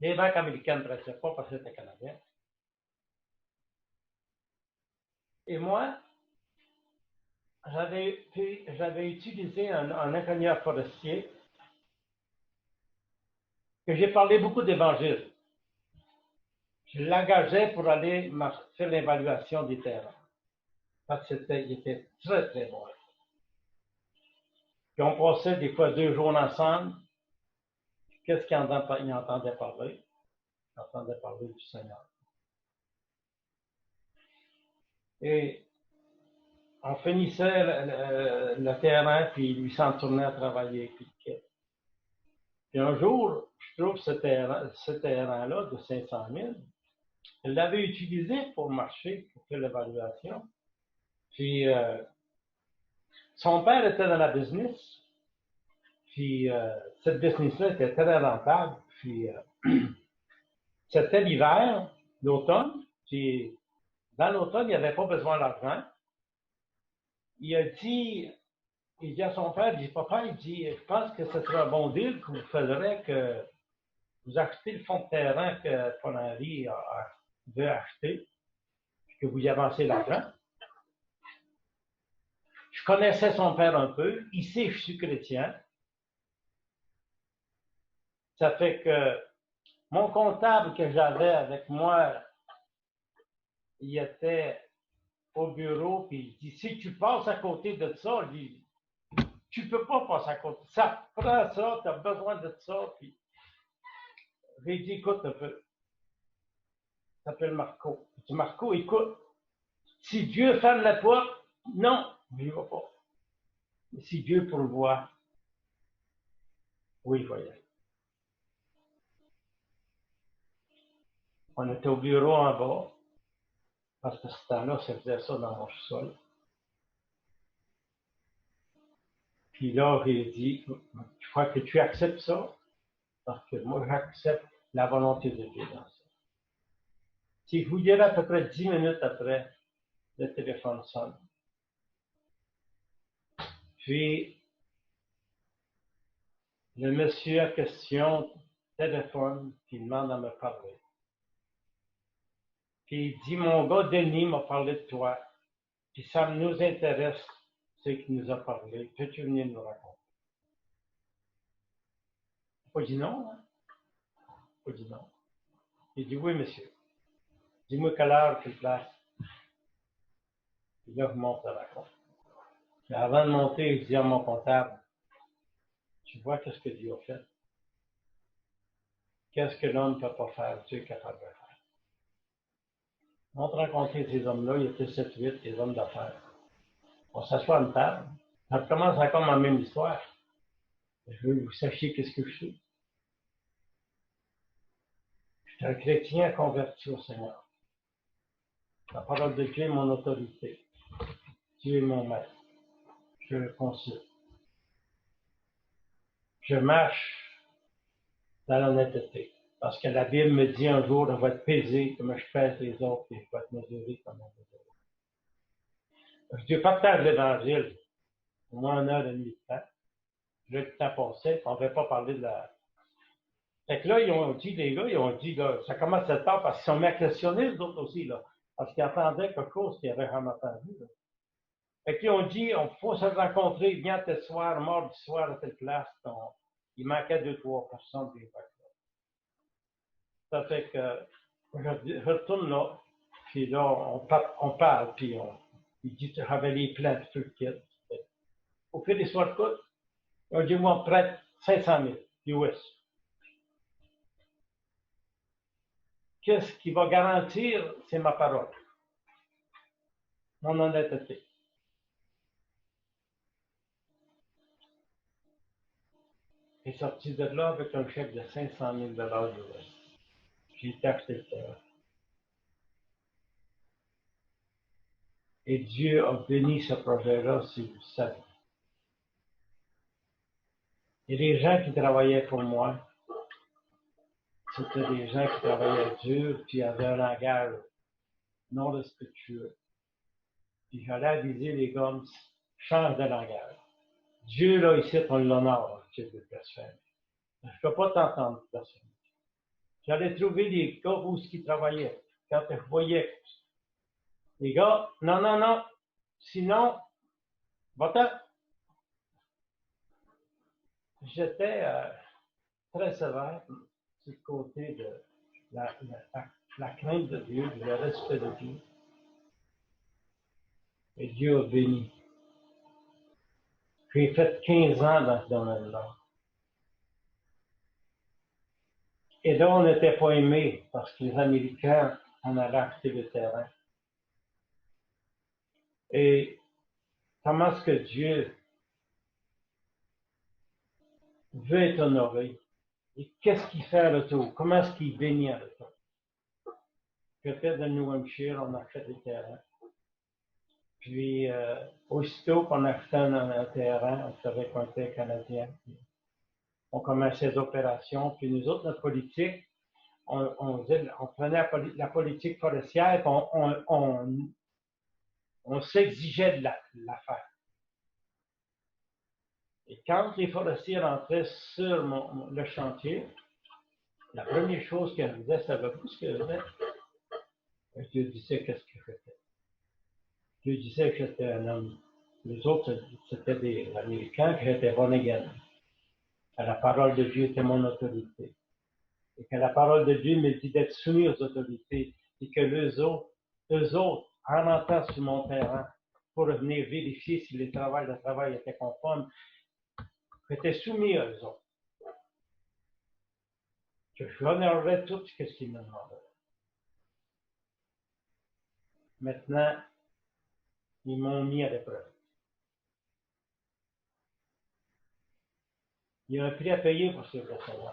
Les banques américaines ne pressaient pas parce que c'était canadien. Et moi, j'avais utilisé un ingénieur forestier que j'ai parlé beaucoup d'évangile. Je l'engageais pour aller faire l'évaluation des terrains. Parce qu'il était très, très bon. Puis on passait des fois 2 jours ensemble. Qu'est-ce qu'il entendait parler? Il entendait parler du Seigneur. Et on finissait le terrain, puis il lui s'en tournait à travailler. Puis un jour, je trouve ce terrain-là de 500 000, elle l'avait utilisé pour marcher, pour faire l'évaluation. Puis son père était dans la business, puis cette business-là était très rentable. Puis c'était l'hiver, l'automne, puis dans l'automne, il n'avait pas besoin d'argent. Il dit à son père, il dit, papa, il dit, je pense que ce serait un bon deal que vous ferez que vous achetez le fonds de terrain que Paul Henry veut acheter, puis que vous y avancez l'argent. Je connaissais son père un peu, il sait que je suis chrétien. Ça fait que mon comptable que j'avais avec moi, il était au bureau, puis il dit, si tu passes à côté de ça, il dit, tu peux pas passer à côté. Ça prend ça, tu as besoin de ça. Puis j'ai dit, écoute un peu. Il s'appelle Marco. Je dis, Marco, écoute, si Dieu ferme la porte, non, je n'y vais pas. Mais si Dieu pourvoit, oui, je vais y aller. On était au bureau en bas, parce que ce temps-là, ça faisait ça dans mon sous-sol. Puis là, j'ai dit, je crois que tu acceptes ça, parce que moi, j'accepte la volonté de Dieu dans ça. Si je vous dirais à peu près 10 minutes après, le téléphone sonne. Puis, le monsieur en question téléphone, puis il demande à me parler. Puis il dit, mon gars Denis m'a parlé de toi, puis ça nous intéresse, ce qu'il nous a parlé. Peux-tu venir nous raconter? J'ai pas dit non, hein? J'ai pas dit non. Il dit, oui, monsieur. Dis-moi quelle heure, quelle place. Puis là, je monte à la compte. Mais avant de monter, je dis à mon comptable, tu vois qu'est-ce que Dieu a fait? Qu'est-ce que l'homme ne peut pas faire, Dieu est capable de faire. On a rencontré ces hommes-là, il y était 7-8, des hommes d'affaires. On s'assoit à une table. Ça commence encore ma même histoire. Je veux que vous sachiez qu'est-ce que je suis. Je suis un chrétien converti au Seigneur. La parole de Dieu est mon autorité. Dieu est mon maître. Je le consulte. Je marche dans l'honnêteté. Parce que la Bible me dit un jour, on va être pesé comme je pèse les autres et je vais être mesuré comme on mesure. Je partage l'Évangile au moins 1h30 de temps. Le temps passait, on ne va pas parler de la... Fait que là, ils ont dit, les gars, là, ça commence à tard parce qu'ils sont mis à questionner, les autres aussi, là. Parce qu'ils attendaient quelque chose qu'ils n'avaient jamais entendu, là. Fait qu'ils ont dit, on faut se rencontrer, viens tel soir, mardi soir, à telle place. Il manquait 2-3 personnes. Ça fait que je retourne là. Puis là, on parle, puis il dit, tu avais les plantes, tout le kit. Au fil des soirs de coûte, on dit, moi, on prête 500 000 US. Qu'est-ce qui va garantir? C'est ma parole. Mon honnêteté. Il est sorti de là avec un chèque de 500 000 US. J'ai acheté le terrain. Et Dieu a béni ce projet-là, si vous savez. Et les gens qui travaillaient pour moi, c'était des gens qui travaillaient dur, puis avaient un langage non respectueux. Puis j'allais aviser les gars, change de langage. Dieu, là, ici, on l'honore, tu veux blasphème. Je ne peux pas t'entendre blasphème. J'allais trouver des gars où ils travaillaient. Quand je voyais les gars, non, sinon, va-t'en. J'étais très sévère du côté de la crainte de Dieu, le respect de Dieu. Et Dieu a béni. J'ai fait 15 ans dans ce domaine-là. Et là, on n'était pas aimés parce que les Américains en allaient acheter le terrain. Et comment est-ce que Dieu veut être honoré? Et qu'est-ce qu'il fait à retour? Comment est-ce qu'il bénit à retour? Peut-être dans New Hampshire, on achète des terrains. Puis, aussitôt qu'on achetait un terrain, on savait qu'on était Canadien. On commençait les opérations. Puis nous autres, notre politique, on prenait la politique forestière, on s'exigeait de la faire. Et quand les forestiers rentraient sur le chantier, la première chose qu'elle disait, savez-vous ce qu'elle faisait? Dieu disait qu'est-ce que je faisais. Dieu disait que j'étais un homme. Les autres, c'était des Américains, que j'étais Vonnegan. Que la parole de Dieu était mon autorité. Et que la parole de Dieu me dit d'être soumis aux autorités. Et que eux autres, en rentrant sur mon terrain, pour venir vérifier si le travail était conforme, j'étais soumis à eux autres. Que je honorerais tout ce qu'ils me demandaient. Maintenant, ils m'ont mis à l'épreuve. Il y a un prix à payer pour ces personnes-là.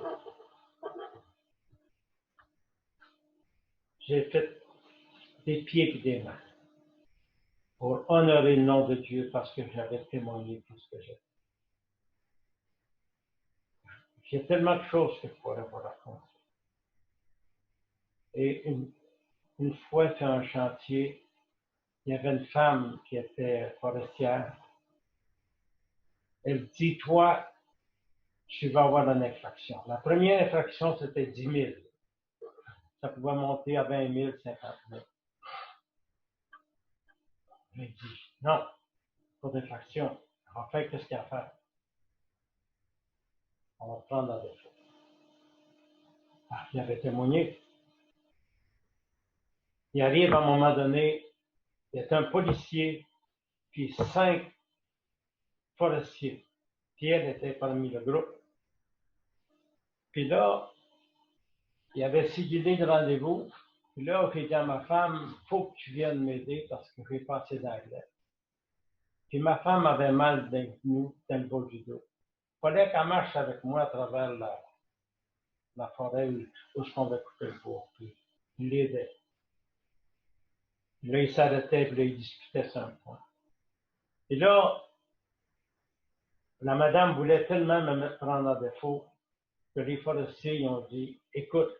J'ai fait des pieds et des mains pour honorer le nom de Dieu parce que j'avais témoigné tout ce que j'ai. J'ai tellement de choses que je pourrais vous raconter. Et une fois sur un chantier, il y avait une femme qui était forestière. Elle dit, toi, tu vas avoir une infraction. La première infraction, c'était 10 000. Ça pouvait monter à 20 000, 50 000. J'ai dit, non, pas d'infraction. On va faire qu'est-ce qu'il y a à faire. On va prendre la défaut. Il avait témoigné. Il arrive à un moment donné, il y a un policier, puis 5 forestiers. Puis elle était parmi le groupe. Puis là, il y avait cédulé de rendez-vous. Puis là, j'ai dit à ma femme, il faut que tu viennes m'aider parce que j'ai pas assez d'anglais. Puis ma femme avait mal d'un genou, dans le bas du dos. Il fallait qu'elle marche avec moi à travers la forêt où on va couper le bois. Puis il l'aidait. Puis là, il s'arrêtait, puis là, il discutait sur un point. Et là, la madame voulait tellement me mettre prendre à défaut que les forestiers ils ont dit, écoute,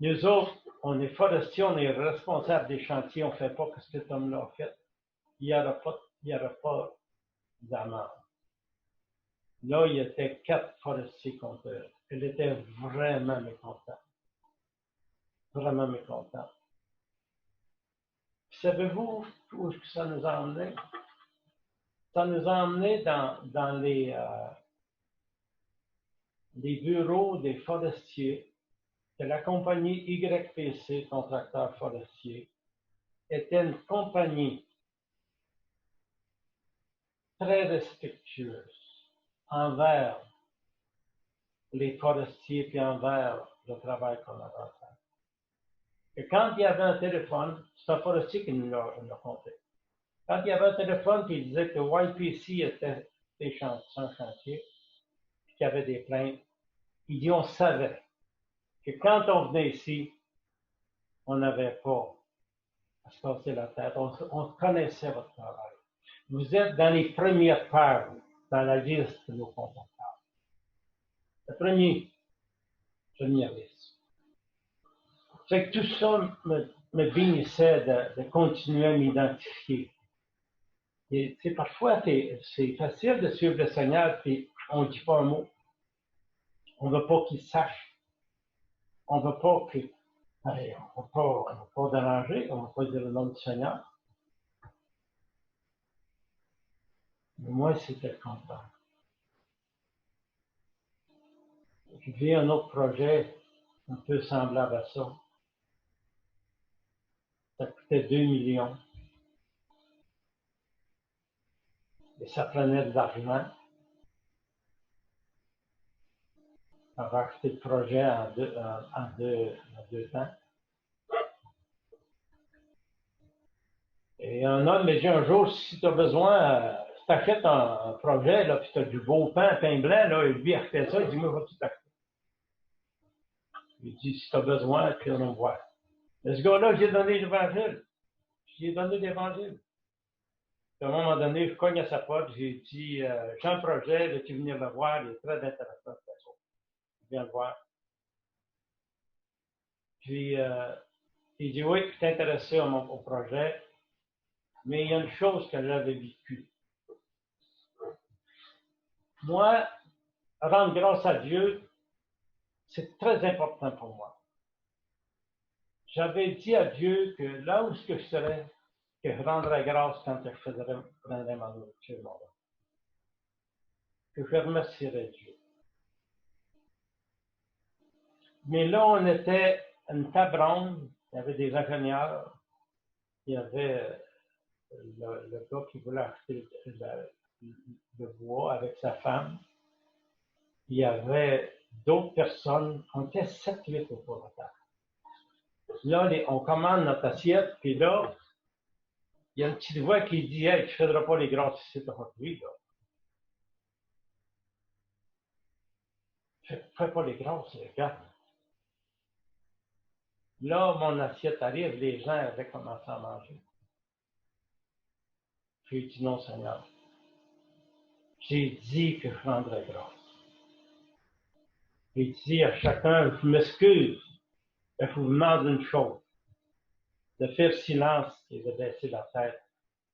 nous autres, on est forestiers, on est responsables des chantiers, on ne fait pas ce que cet homme-là a fait. Il n'y aura pas d'amende. Là, il y avait 4 forestiers contre elle. Elle était vraiment mécontente. Vraiment mécontente. Savez-vous où ça nous a emmenés? Ça nous a emmenés dans les bureaux des forestiers que la compagnie YPC, contracteur forestier, était une compagnie très respectueuse envers les forestiers et envers le travail qu'on avait à faire. Et quand il y avait un téléphone, c'est un forestier qui nous l'a compté. Quand il y avait un téléphone qui disait que YPC était un chantier, qu'il y avait des plaintes, il dit on savait que quand on venait ici, on n'avait pas à se casser la tête, on connaissait votre travail. Vous êtes dans les premières pages dans la liste de nos contacteurs. Le première liste. C'est que tout ça me bénissait de continuer à m'identifier. Et parfois, c'est facile de suivre le Seigneur, puis on ne dit pas un mot. On ne veut pas qu'il sache. On ne veut pas qu'il. Allez, on ne va pas déranger, on ne va pas dire le nom du Seigneur. Mais moi, c'était le contraire. Je vis un autre projet un peu semblable à ça. Ça coûtait 2 millions. Et ça prenait de l'argent. On va acheter le projet en deux temps. Et un homme m'a dit un jour, si tu as besoin, si tu achètes un projet, là, puis tu as du beau pain blanc, là, et lui, il refait ça, il dit, moi, je vais tout acheter. Il dit, si tu as besoin, puis on va voir. Mais ce gars-là, j'ai donné l'évangile. J'ai donné l'évangile. À un moment donné, je cogne à sa porte, j'ai dit, j'ai un projet, veux-tu venir le voir, il est très intéressant. Je viens le voir. Puis, il dit, oui, je suis intéressé au projet, mais il y a une chose que j'avais vécue. Moi, rendre grâce à Dieu, c'est très important pour moi. J'avais dit à Dieu que là où je serais, que je rendrais grâce quand je prendrais ma nourriture, que je remercierais Dieu. Mais là, on était une table ronde, il y avait des ingénieurs, il y avait le gars qui voulait acheter le bois avec sa femme, il y avait d'autres personnes, on était 7-8 autour de la table. Là, on commande notre assiette, puis là, il y a une petite voix qui dit, hey, tu ne feras pas les grâces ici aujourd'hui, là. Je ne fais pas les grâces, regarde. Là, mon assiette arrive, les gens avaient commencé à manger. J'ai dit non, Seigneur. J'ai dit que je rendrais grâce. J'ai dit à chacun, je m'excuse, je vous demande une chose, de faire silence et de baisser la tête.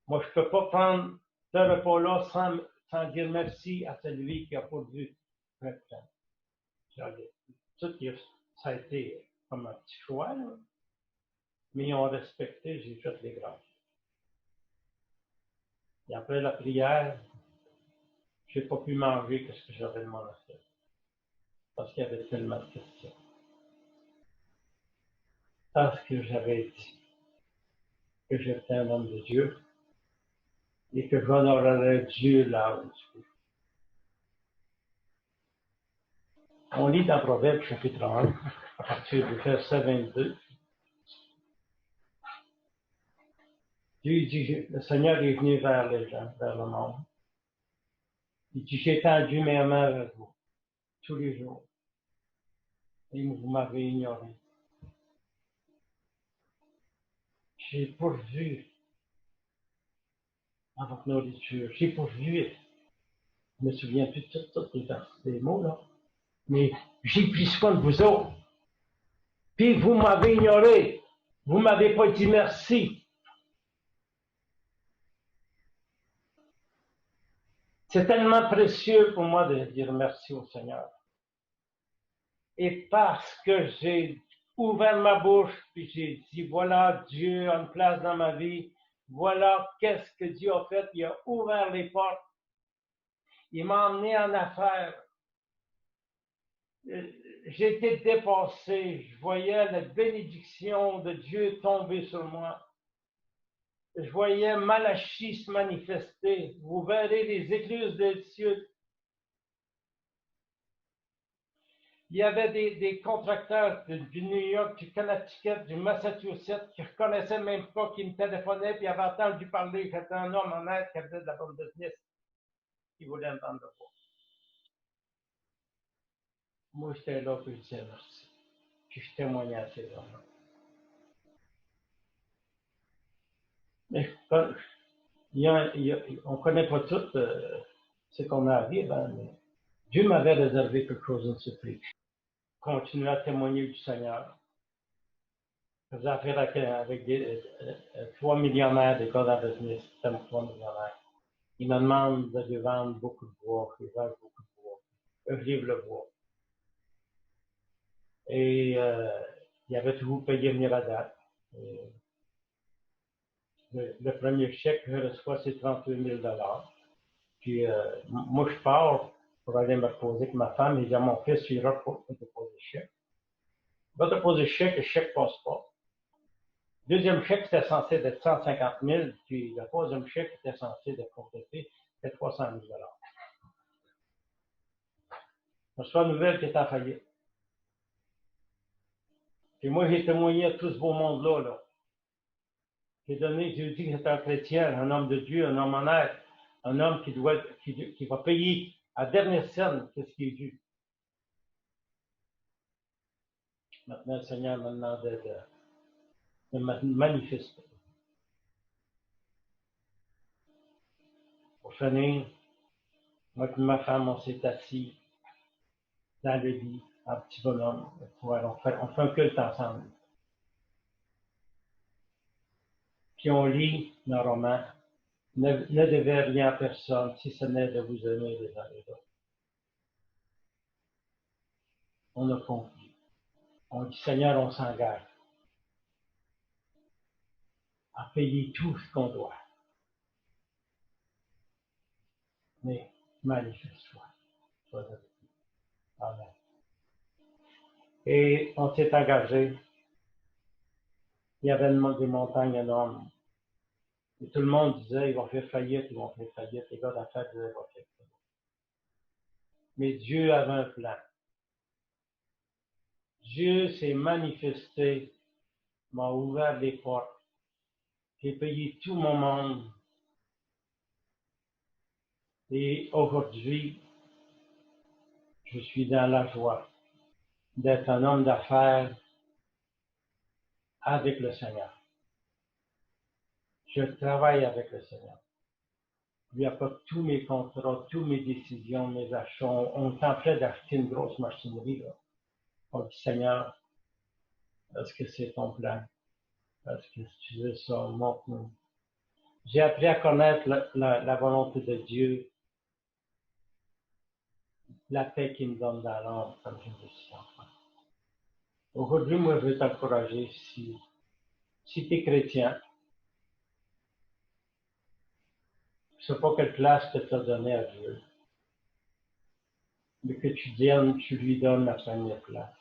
Moi, je ne peux pas prendre ce repas-là sans dire merci à celui qui a pourvu. Tout ça a été comme un petit choix, là. Mais ils ont respecté, j'ai fait les grâces. Et après la prière, je n'ai pas pu manger ce que j'avais de mon assiette. Parce qu'il y avait tellement de questions. Parce que j'avais dit que j'étais un homme de Dieu et que j'honorerais Dieu là où je suis. On lit dans Proverbe chapitre 1, à partir du verset 22. Dieu dit, le Seigneur est venu vers les gens, vers le monde. Il dit, j'ai tendu mes mains vers vous tous les jours. Et vous m'avez ignoré. J'ai pourvu à votre nourriture. J'ai pourvu. Je me souviens plus de tous les mots, là. Mais j'ai pris soin de vous autres. Puis vous m'avez ignoré. Vous m'avez pas dit merci. C'est tellement précieux pour moi de dire merci au Seigneur. Et parce que j'ai ouvert ma bouche, puis j'ai dit, voilà, Dieu a une place dans ma vie. Voilà qu'est-ce que Dieu a fait. Il a ouvert les portes. Il m'a emmené en affaires. j'ai été dépassé. Je voyais la bénédiction de Dieu tomber sur moi. Je voyais Malachie se manifester. Vous verrez les écluses des cieux. Il y avait des contracteurs du New York, du Connecticut, du Massachusetts qui ne reconnaissaient même pas, qui me téléphonaient, puis avaient entendu parler que c'était un homme honnête qui faisait de la bonne business, qui voulait me vendre le bois. Moi, j'étais là, puis je disais merci. Puis je témoignais à ces hommes-là. Mais on ne connaît pas tout ce qu'on a à vivre, hein, mais Dieu m'avait réservé quelque chose de surpris. Continuer à témoigner du Seigneur. Je faisais affaire avec 3 millionnaires, des gars dans le business, 3 millionnaires. Ils me demandent de lui vendre beaucoup de bois, je vends beaucoup de bois. Je livre le bois. Et il avait toujours payé venir à date. Le premier chèque que je reçois, c'est 38 000 $. Puis moi, je pars pour aller me reposer avec ma femme et dire à mon fils, tu iras pour déposer le chèque. Il va déposer le chèque passe pas. Le deuxième chèque, c'était censé être 150 000, puis le troisième chèque était censé être complété, c'était 300 000 $. Je reçois une nouvelle qui est en faillite. Puis moi, j'ai témoigné à tout ce beau monde-là. Là. J'ai dit que c'était un chrétien, un homme de Dieu, un homme honnête, un homme qui va payer à dernière scène ce qui est dû. Maintenant, le Seigneur me demandait de manifester. Pour finir, moi et ma femme, on s'est assis dans le lit, un petit bonhomme. On fait un culte ensemble. Puis on lit le roman. Ne devez rien à personne si ce n'est de vous aimer les uns les autres. On a compris. On dit, Seigneur, on s'engage à payer tout ce qu'on doit. Mais manifeste-toi. Amen. Et on s'est engagé. Il y avait des montagnes énormes. Et tout le monde disait, ils vont faire faillite, ils vont faire faillite. Les gars d'affaires disaient, ils vont faire faillite. Mais Dieu avait un plan. Dieu s'est manifesté, m'a ouvert les portes. J'ai payé tout mon monde. Et aujourd'hui, je suis dans la joie d'être un homme d'affaires avec le Seigneur. Je travaille avec le Seigneur. Il n'y a pas tous mes contrats, toutes mes décisions, mes achats. On est en train d'acheter une grosse machinerie. Là. On dit, Seigneur, est-ce que c'est ton plan? Est-ce que tu veux ça? Montre-nous. J'ai appris à connaître la volonté de Dieu, la paix qu'il me donne dans l'âme, comme je dis si enfant. Aujourd'hui, moi, je veux t'encourager, si tu es chrétien, je ne sais pas quelle place que tu as donnée à Dieu, mais que tu lui donnes la première place.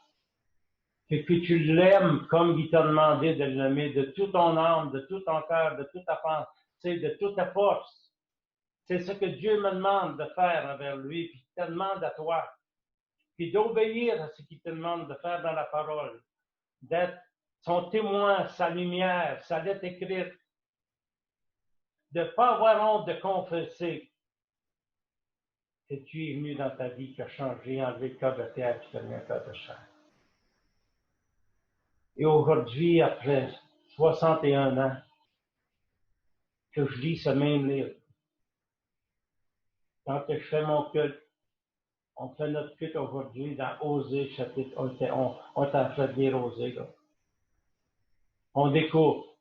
Que tu l'aimes comme il t'a demandé de l'aimer de toute ton âme, de tout ton cœur, de toute ta pensée, de toute ta force. C'est ce que Dieu me demande de faire envers lui, puis il te demande à toi. Puis d'obéir à ce qu'il te demande de faire dans la parole. D'être son témoin, sa lumière, sa lettre écrite. De ne pas avoir honte de confesser que tu es venu dans ta vie, qui a changé, enlevé le cœur de terre, qui t'a mis un cœur de chair. Et aujourd'hui, après 61 ans, que je lis ce même livre, quand je fais mon culte, on fait notre culte aujourd'hui dans Osée, chapitre, on est en train de lire Osée, là. On découvre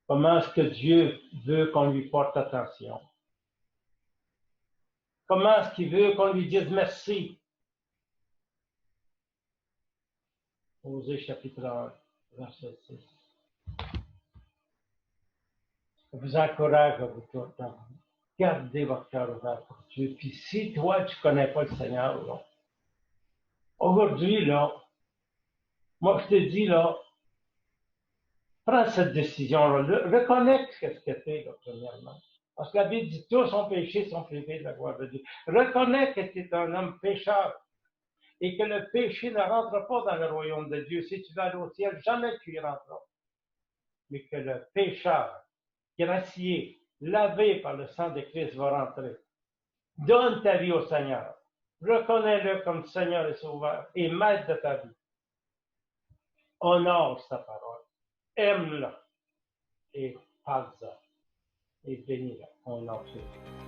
comment est-ce que Dieu veut qu'on lui porte attention. Comment est-ce qu'il veut qu'on lui dise merci. Osée, chapitre 1, verset 6. Je vous encourage à vous tourner. Gardez votre cœur ouvert pour Dieu. Puis si toi, tu ne connais pas le Seigneur, là, aujourd'hui, là, moi, je te dis, là, prends cette décision-là. Reconnais ce que tu es, là, premièrement. Parce que la Bible dit tous ont péché, sont privés de la gloire de Dieu. Reconnais que tu es un homme pécheur et que le péché ne rentre pas dans le royaume de Dieu. Si tu vas aller au ciel, jamais tu y rentreras. Mais que le pécheur, gracié, lavé par le sang de Christ va rentrer. Donne ta vie au Seigneur. Reconnais-le comme Seigneur et Sauveur et maître de ta vie. Honore sa parole. Aime-la et parle-la et bénis-la. Au nom de Jésus.